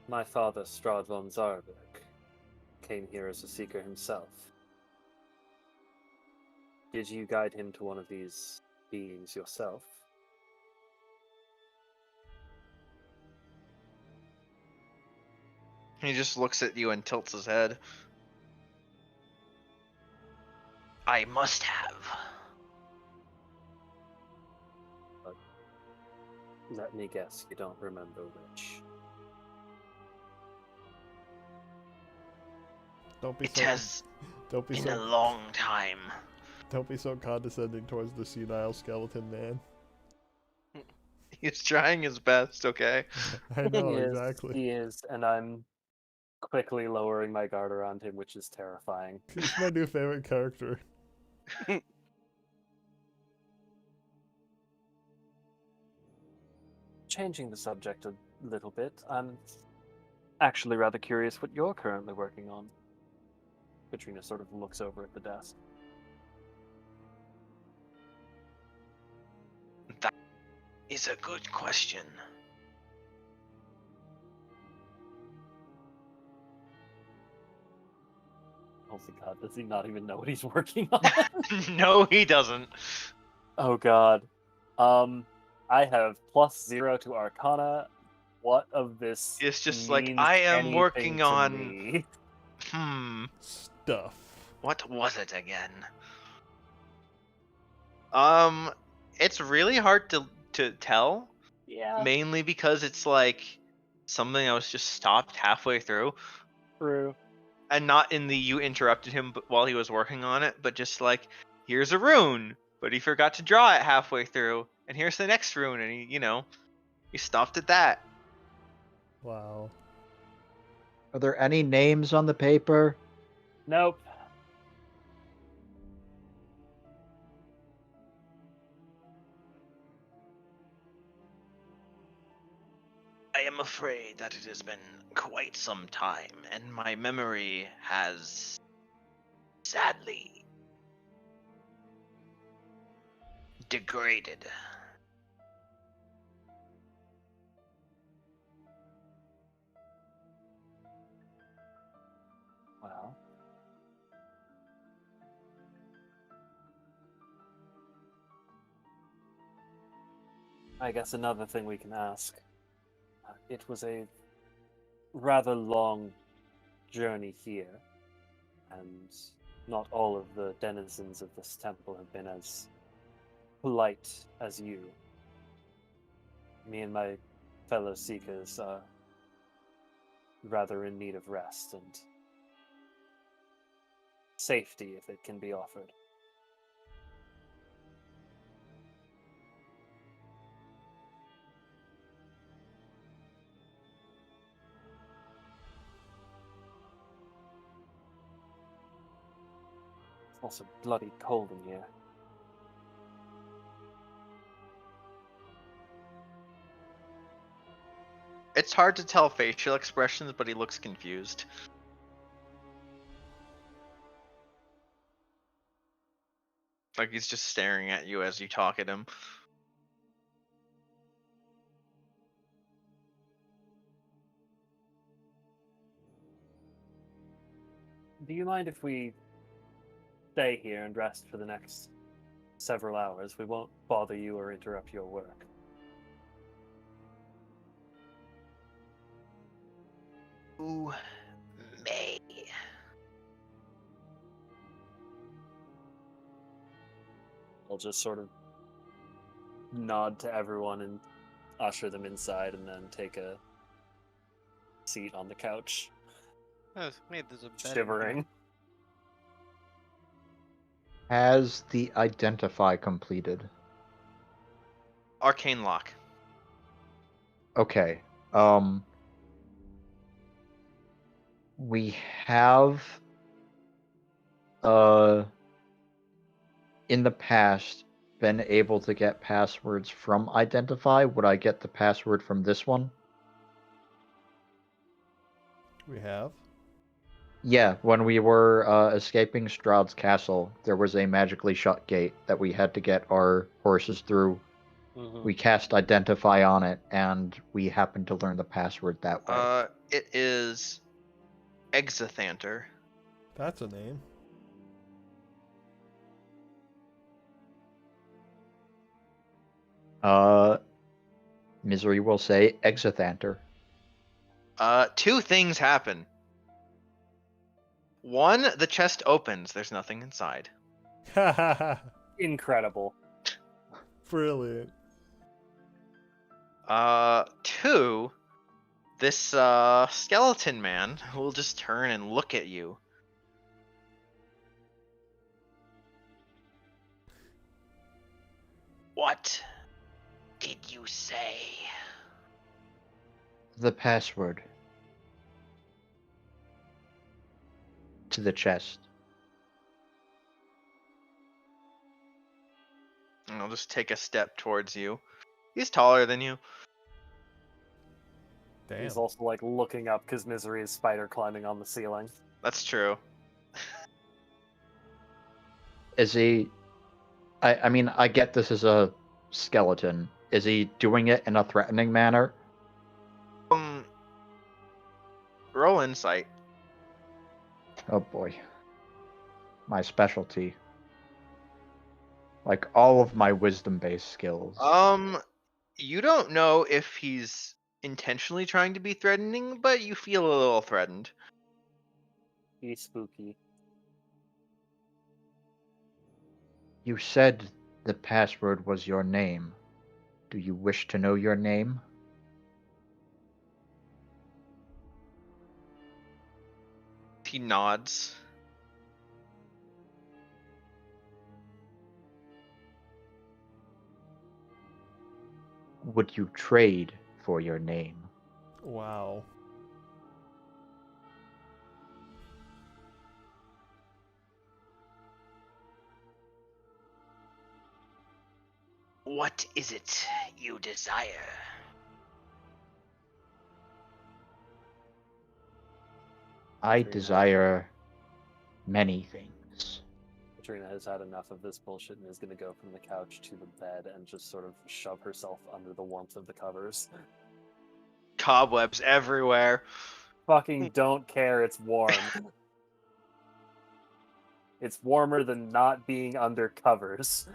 my father, Strahd von Zaerberg, came here as a seeker himself. Did you guide him to one of these beings yourself? He just looks at you and tilts his head. I must have. But let me guess, you don't remember which. Don't be It so. has Don't be been a so. long time. Don't be so condescending towards the senile skeleton man. He's trying his best, okay? I know He is, exactly. He is, and I'm quickly lowering my guard around him, which is terrifying. He's my new favorite character. Changing the subject a little bit, I'm actually rather curious what you're currently working on. Katrina sort of looks over at the desk. That is a good question. Oh my god, does he not even know what he's working on? No, he doesn't. Oh god. I have +0 to Arcana. What of this It's just like, means I am anything working to on... me? Stuff. What was it again? It's really hard to tell. Yeah, Mainly because it's like something I was just stopped halfway through. true. And not in the you interrupted him while he was working on it, but just like, here's a rune, but he forgot to draw it halfway through, and here's the next rune, and he stopped at that. Wow. Are there any names on the paper? Nope. I am afraid that it has been quite some time, and my memory has sadly degraded. Well. I guess another thing we can ask. It was a rather long journey here, and not all of the denizens of this temple have been as polite as you. Me and my fellow seekers are rather in need of rest and safety if it can be offered. It's also bloody cold in here. It's hard to tell facial expressions, but he looks confused. Like he's just staring at you as you talk at him. Do you mind if we stay here and rest for the next several hours? We won't bother you or interrupt your work. Ooh, May. I'll just sort of nod to everyone and usher them inside and then take a seat on the couch, Oh, wait, there's a bed in here. shivering. Has the identify completed? Arcane lock. Okay. We have in the past been able to get passwords from identify. Would I get the password from this one? We have. Yeah, when we were escaping Strahd's castle, there was a magically shut gate that we had to get our horses through. Mm-hmm. We cast identify on it, and we happened to learn the password that way. It is Exathanter. That's a name. Misery will say Exathanter. Two things happen. One, the chest opens. There's nothing inside. Incredible. Brilliant. Two, this skeleton man will just turn and look at you. What did you say? The password to the chest. And I'll just take a step towards you. He's taller than you. Damn. He's also like looking up because Misery is spider climbing on the ceiling. That's true. Is he... I mean, I get this is a skeleton. Is he doing it in a threatening manner? Roll insight. Oh boy. My specialty. Like all of my wisdom-based skills. You don't know if he's intentionally trying to be threatening, but you feel a little threatened. He's spooky. You said the password was your name. Do you wish to know your name? He nods. Would you trade for your name? Wow. What is it you desire? I Katrina. desire many things. Katrina has had enough of this bullshit and is going to go from the couch to the bed and just sort of shove herself under the warmth of the covers. Cobwebs everywhere. Fucking don't care, it's warm. It's warmer than not being under covers.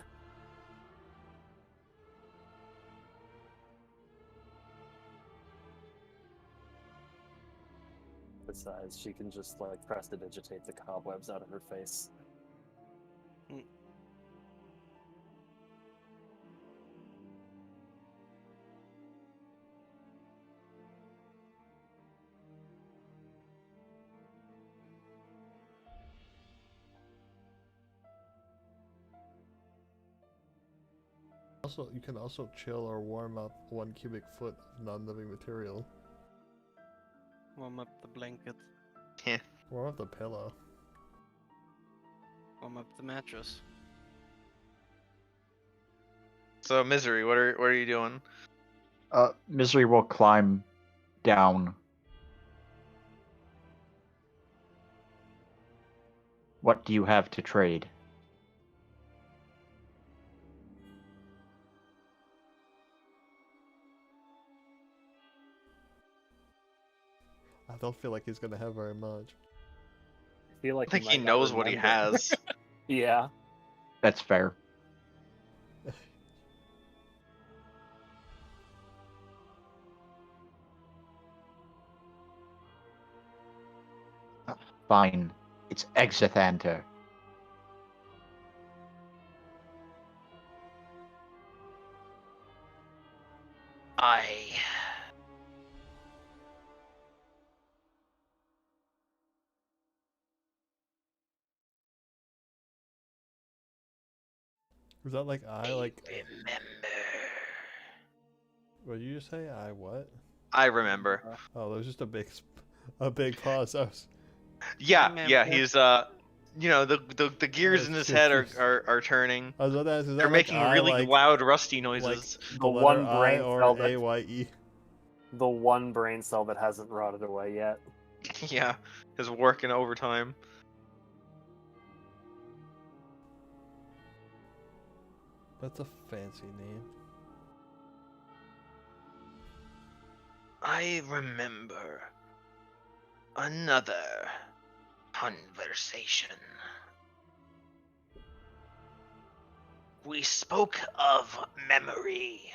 Besides, she can just like prestidigitate the cobwebs out of her face. Also, you can also chill or warm up 1 cubic foot of non-living material. Warm up the blanket. Yeah. Warm up the pillow. Warm up the mattress. So Misery, what are you doing? Misery will climb down. What do you have to trade? I don't feel like he's gonna have very much. I feel like I think he might not knows what he remember. has. Yeah. That's fair. Fine. It's Exithanter. I Is that like like? remember. What did you just say? I what? I remember. Oh, there was just a big pause. I was, Yeah, yeah. Remember. He's the gears in his head are turning. I was about to ask, is They're that like making I really like loud, rusty like noises. the letter one I brain or cell that- AYE? The one brain cell that hasn't rotted away yet. Yeah, is working overtime. That's a fancy name. I remember another conversation. We spoke of memory.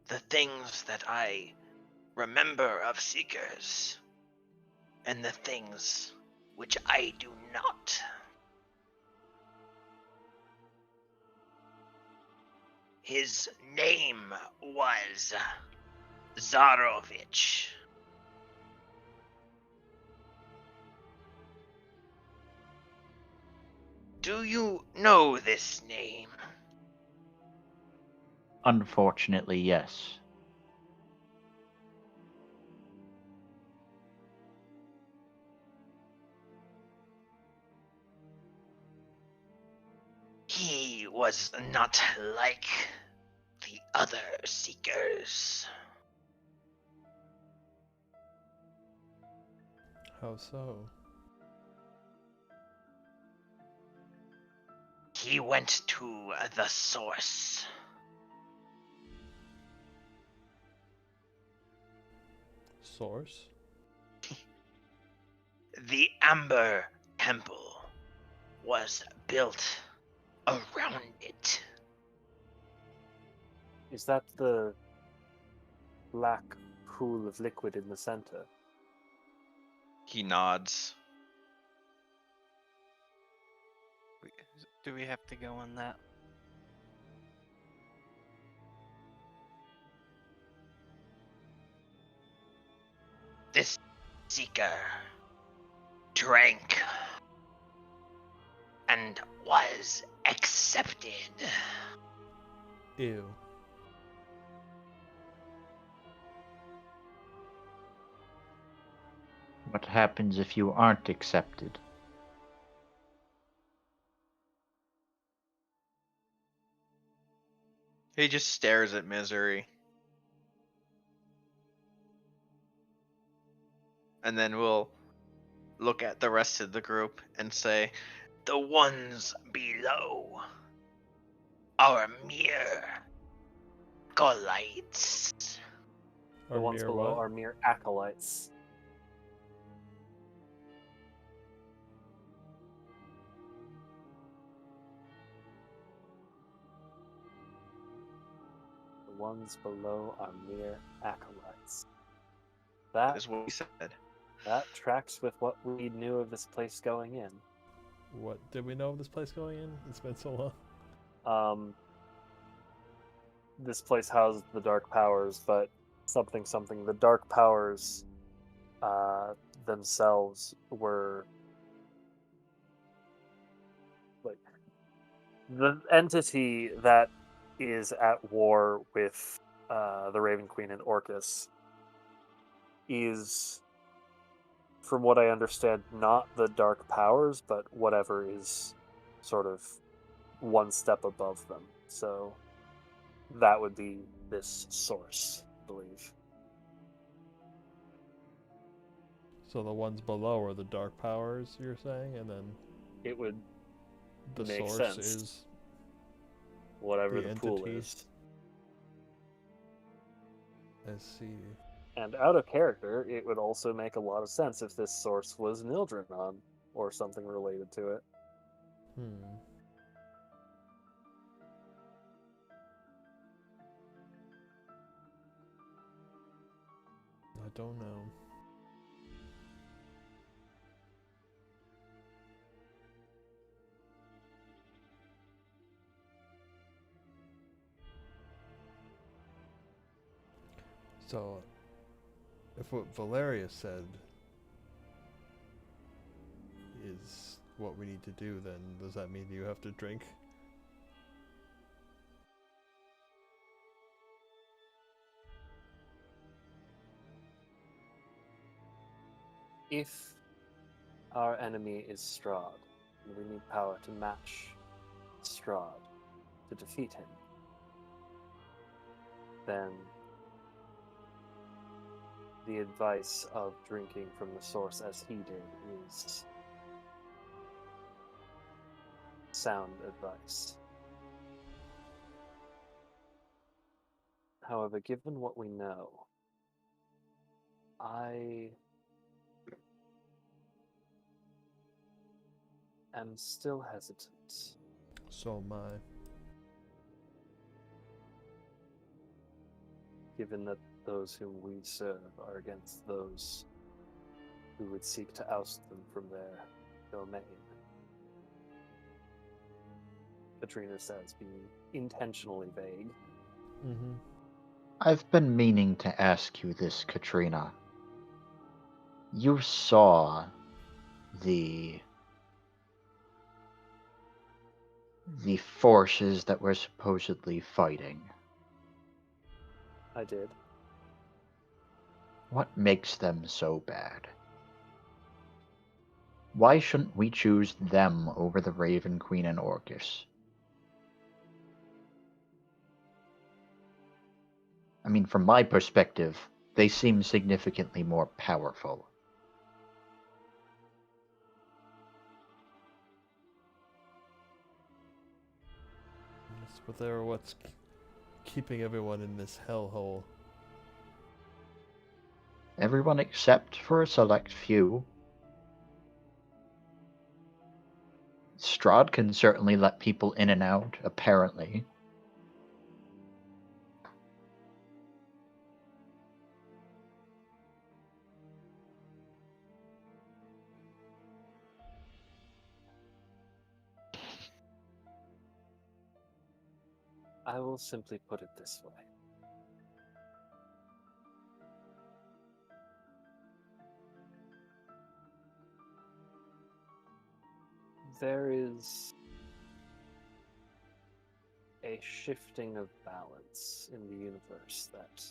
The things that I remember of Seekers, and the things which I do not. His name was Zarovich. Do you know this name? Unfortunately, yes. He was not like the other Seekers. How so? He went to the source. Source? The Amber Temple was built around it. Is that the black pool of liquid in the center? He nods. Do we have to go on that? This Seeker drank and was accepted. Ew. What happens if you aren't accepted? He just stares at Misery. And then we'll look at the rest of the group and say, the ones below are mere acolytes. The Or ones mere below what? are mere acolytes. The ones below are mere acolytes. That That is what he said. tracks with what we knew of this place going in. What did we know of this place going in? It's been so long. This place housed the dark powers, but something. The dark powers themselves were The entity that is at war with the Raven Queen and Orcus is, from what I understand, not the Dark Powers, but whatever is sort of one step above them. So that would be this source, I believe. So the ones below are the dark powers, you're saying, and then It would the make source sense. is Whatever the the pool entity. is. I see. And out of character, it would also make a lot of sense if this source was Nildrenon or something related to it. I don't know. So, if what Valeria said is what we need to do, then does that mean you have to drink? If our enemy is Strahd, and we need power to match Strahd to defeat him, then the advice of drinking from the source as he did is sound advice. However, given what we know, I am still hesitant. So am I. Given that those whom we serve are against those who would seek to oust them from their domain. Katrina says, being intentionally vague. Mm-hmm. I've been meaning to ask you this, Katrina. You saw the forces that were supposedly fighting. I did. What makes them so bad? Why shouldn't we choose them over the Raven Queen and Orcus? I mean, from my perspective, they seem significantly more powerful. Yes, but they're what's keeping everyone in this hellhole. Everyone except for a select few. Strahd can certainly let people in and out, apparently. I will simply put it this way. There is a shifting of balance in the universe that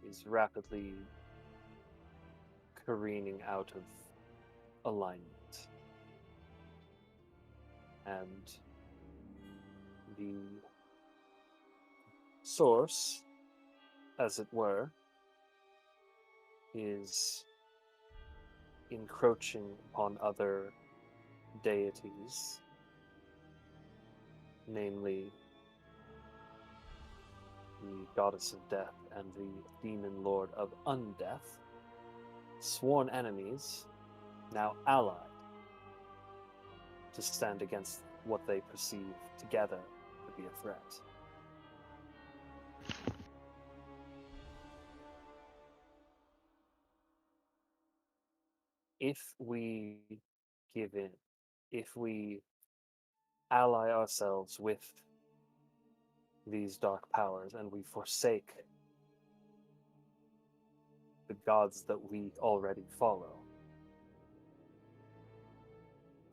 is rapidly careening out of alignment. And the source, as it were, is encroaching upon other deities, namely the goddess of death and the demon lord of undeath, sworn enemies, now allied, to stand against what they perceive together to be a threat. If we give in, if we ally ourselves with these dark powers and we forsake the gods that we already follow,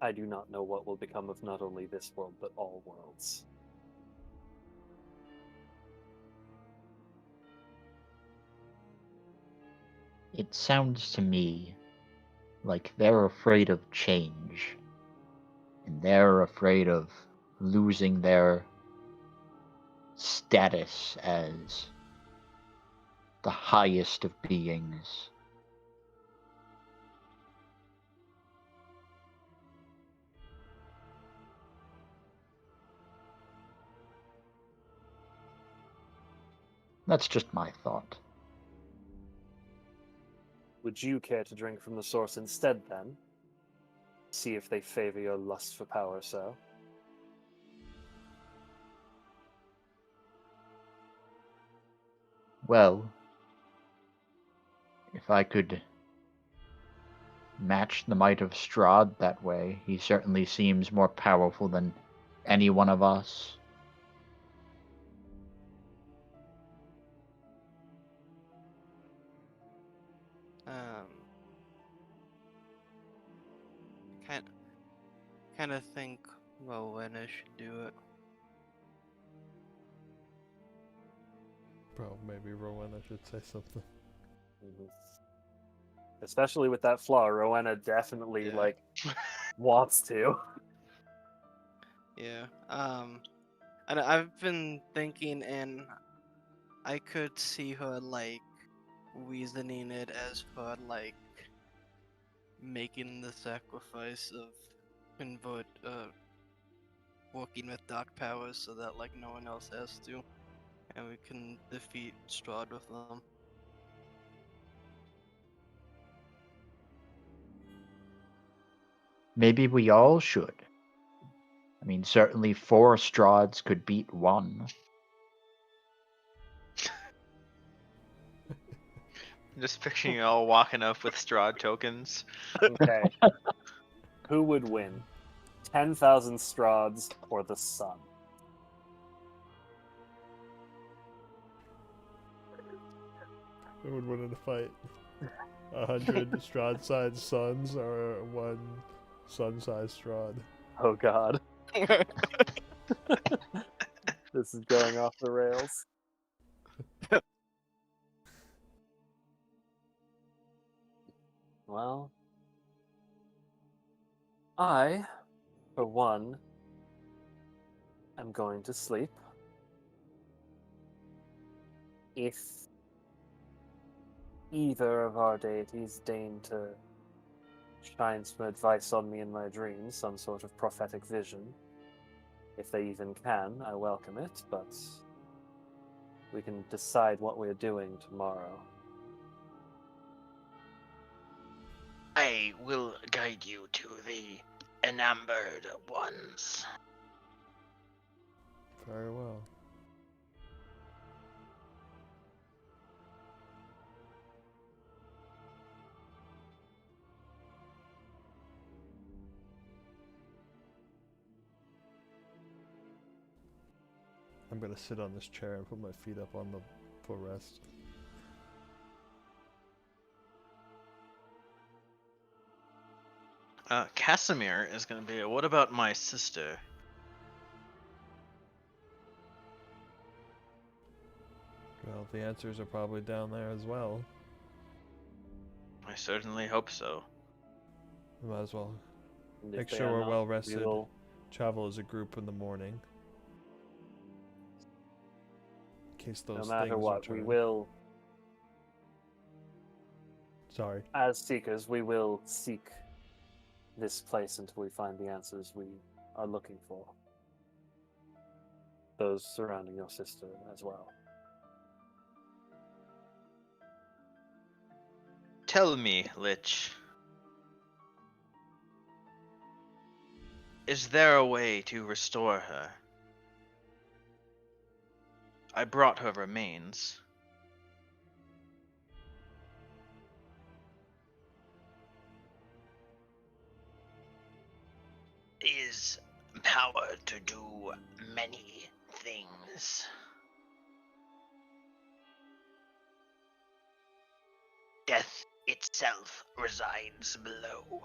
I do not know what will become of not only this world, but all worlds. It sounds to me like they're afraid of change. And they're afraid of losing their status as the highest of beings. That's just my thought. Would you care to drink from the source instead, then? See if they favor your lust for power so? Well, if I could match the might of Strahd that way, he certainly seems more powerful than any one of us. Kind of think Rowena should do it. Bro, maybe Rowena should say something. Mhm. Especially with that flaw, Rowena definitely, Yeah. like, wants to. Yeah. And I've been thinking, and I could see her like reasoning it as her like making the sacrifice of working with dark powers so that like no one else has to, and we can defeat Strahd with them. Maybe we all should. I mean, certainly 4 Strahds could beat 1. I'm just picturing you all walking up with Strahd tokens. Okay. Who would win? 10,000 Strahds or the sun? Who would win in a fight? 100 Strahd-sized suns or 1 sun-sized Strahd? Oh god. This is going off the rails. Well, I, for one, am going to sleep. If either of our deities deign to shine some advice on me in my dreams, some sort of prophetic vision, if they even can, I welcome it, but we can decide what we're doing tomorrow. I will guide you to the enamored ones. Very well. I'm gonna sit on this chair and put my feet up on the footrest. Casimir is gonna be, what about my sister? Well, the answers are probably down there as well. I certainly hope so. We might as well And if make they sure are we're not, well we rested. will- Travel as a group in the morning. In case those no matter things what, return. we will, Sorry. as seekers, we will seek this place until we find the answers we are looking for. Those surrounding your sister as well. Tell me, Lich. Is there a way to restore her? I brought her remains. Is power to do many things. Death itself resides below.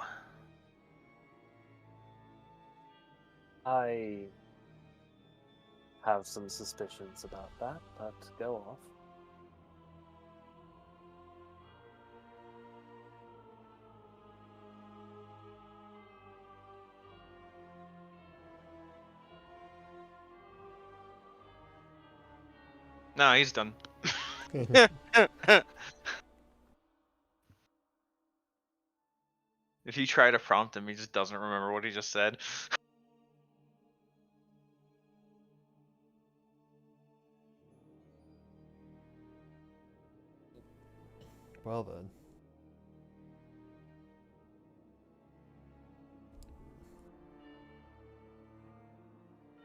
I have some suspicions about that, but go off. No, he's done. If you try to prompt him, he just doesn't remember what he just said. Well then.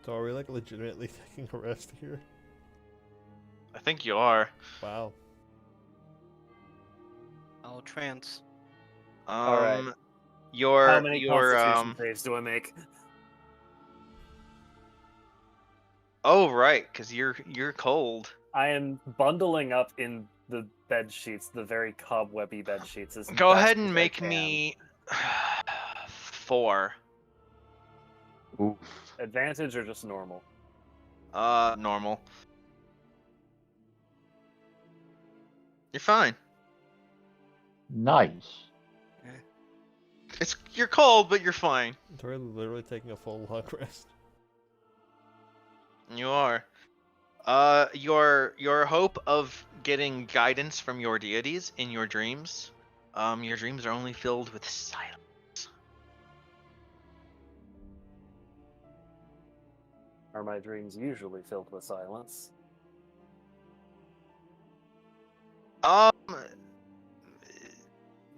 So are we like legitimately taking a rest here? I think you are. Wow. I'll trance. Alright. How Your many Constitution saves do I make? Oh right, because you're cold. I am bundling up in the bed sheets, the very cobwebby bed sheets. As Go best ahead as and I make can. me 4. Oof. Advantage or just normal? Normal. You're fine. Nice. You're cold, but you're fine. So we're literally taking a full long rest. You are. Your hope of getting guidance from your deities in your dreams. Your dreams are only filled with silence. Are my dreams usually filled with silence?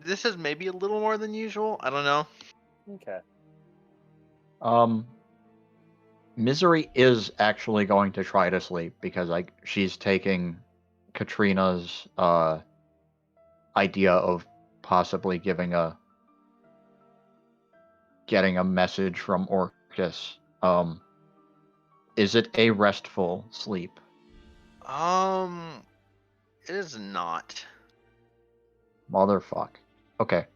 This is maybe a little more than usual. I don't know. Okay. Misery is actually going to try to sleep because she's taking Katrina's idea of possibly getting a message from Orcus. Is it a restful sleep? It is not. Motherfuck. Okay.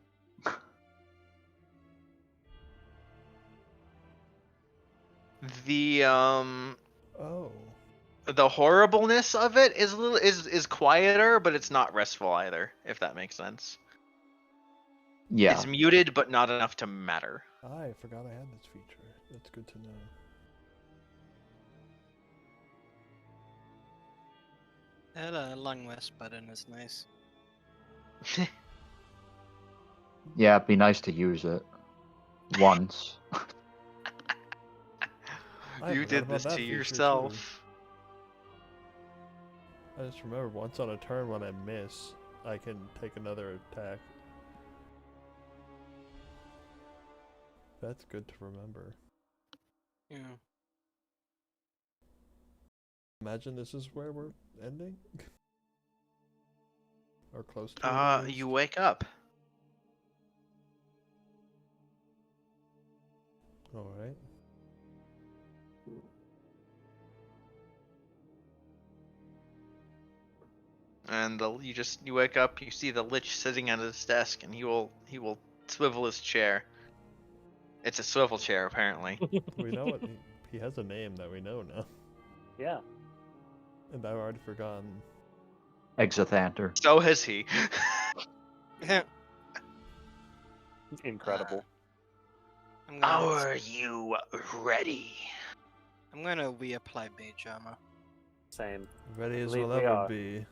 The Oh. the horribleness of it is a little is quieter, but it's not restful either, if that makes sense. Yeah. It's muted, but not enough to matter. I forgot I had this feature. That's good to know. That long rest button is nice. Yeah, it'd be nice to use it. Once. I You forgot did about this that to feature, yourself. I just remember once on a turn when I miss, I can take another attack. That's good to remember. Yeah. Imagine this is where we're ending? Or close to it, at least. You wake up. Alright. And you wake up, you see the Lich sitting at his desk, and he will swivel his chair. It's a swivel chair, apparently. We know it. He has a name that we know now. Yeah. And I've already forgotten. Exothanter. So has he. Incredible. Are you ready? I'm gonna reapply mage armor. Same. Ready as Believe we'll we ever are. be.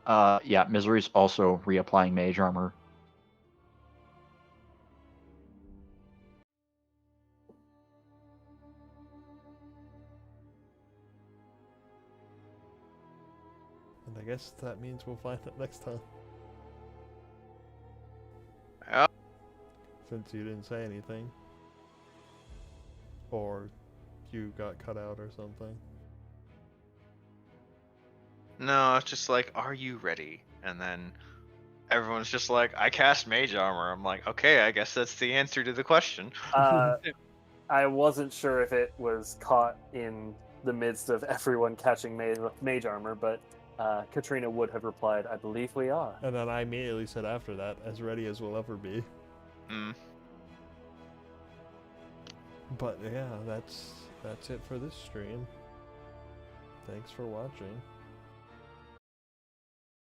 Yeah, Misery's also reapplying mage armor. And I guess that means we'll find it next time. Yep. Since you didn't say anything. Or you got cut out or something. No, it's just like, are you ready? And then everyone's just like, I cast mage armor. I'm like, okay, I guess that's the answer to the question. I wasn't sure if it was caught in the midst of everyone catching mage armor, but Katrina would have replied, I believe we are. And then I immediately said after that, as ready as we'll ever be. Mm. But yeah, that's it for this stream. Thanks for watching.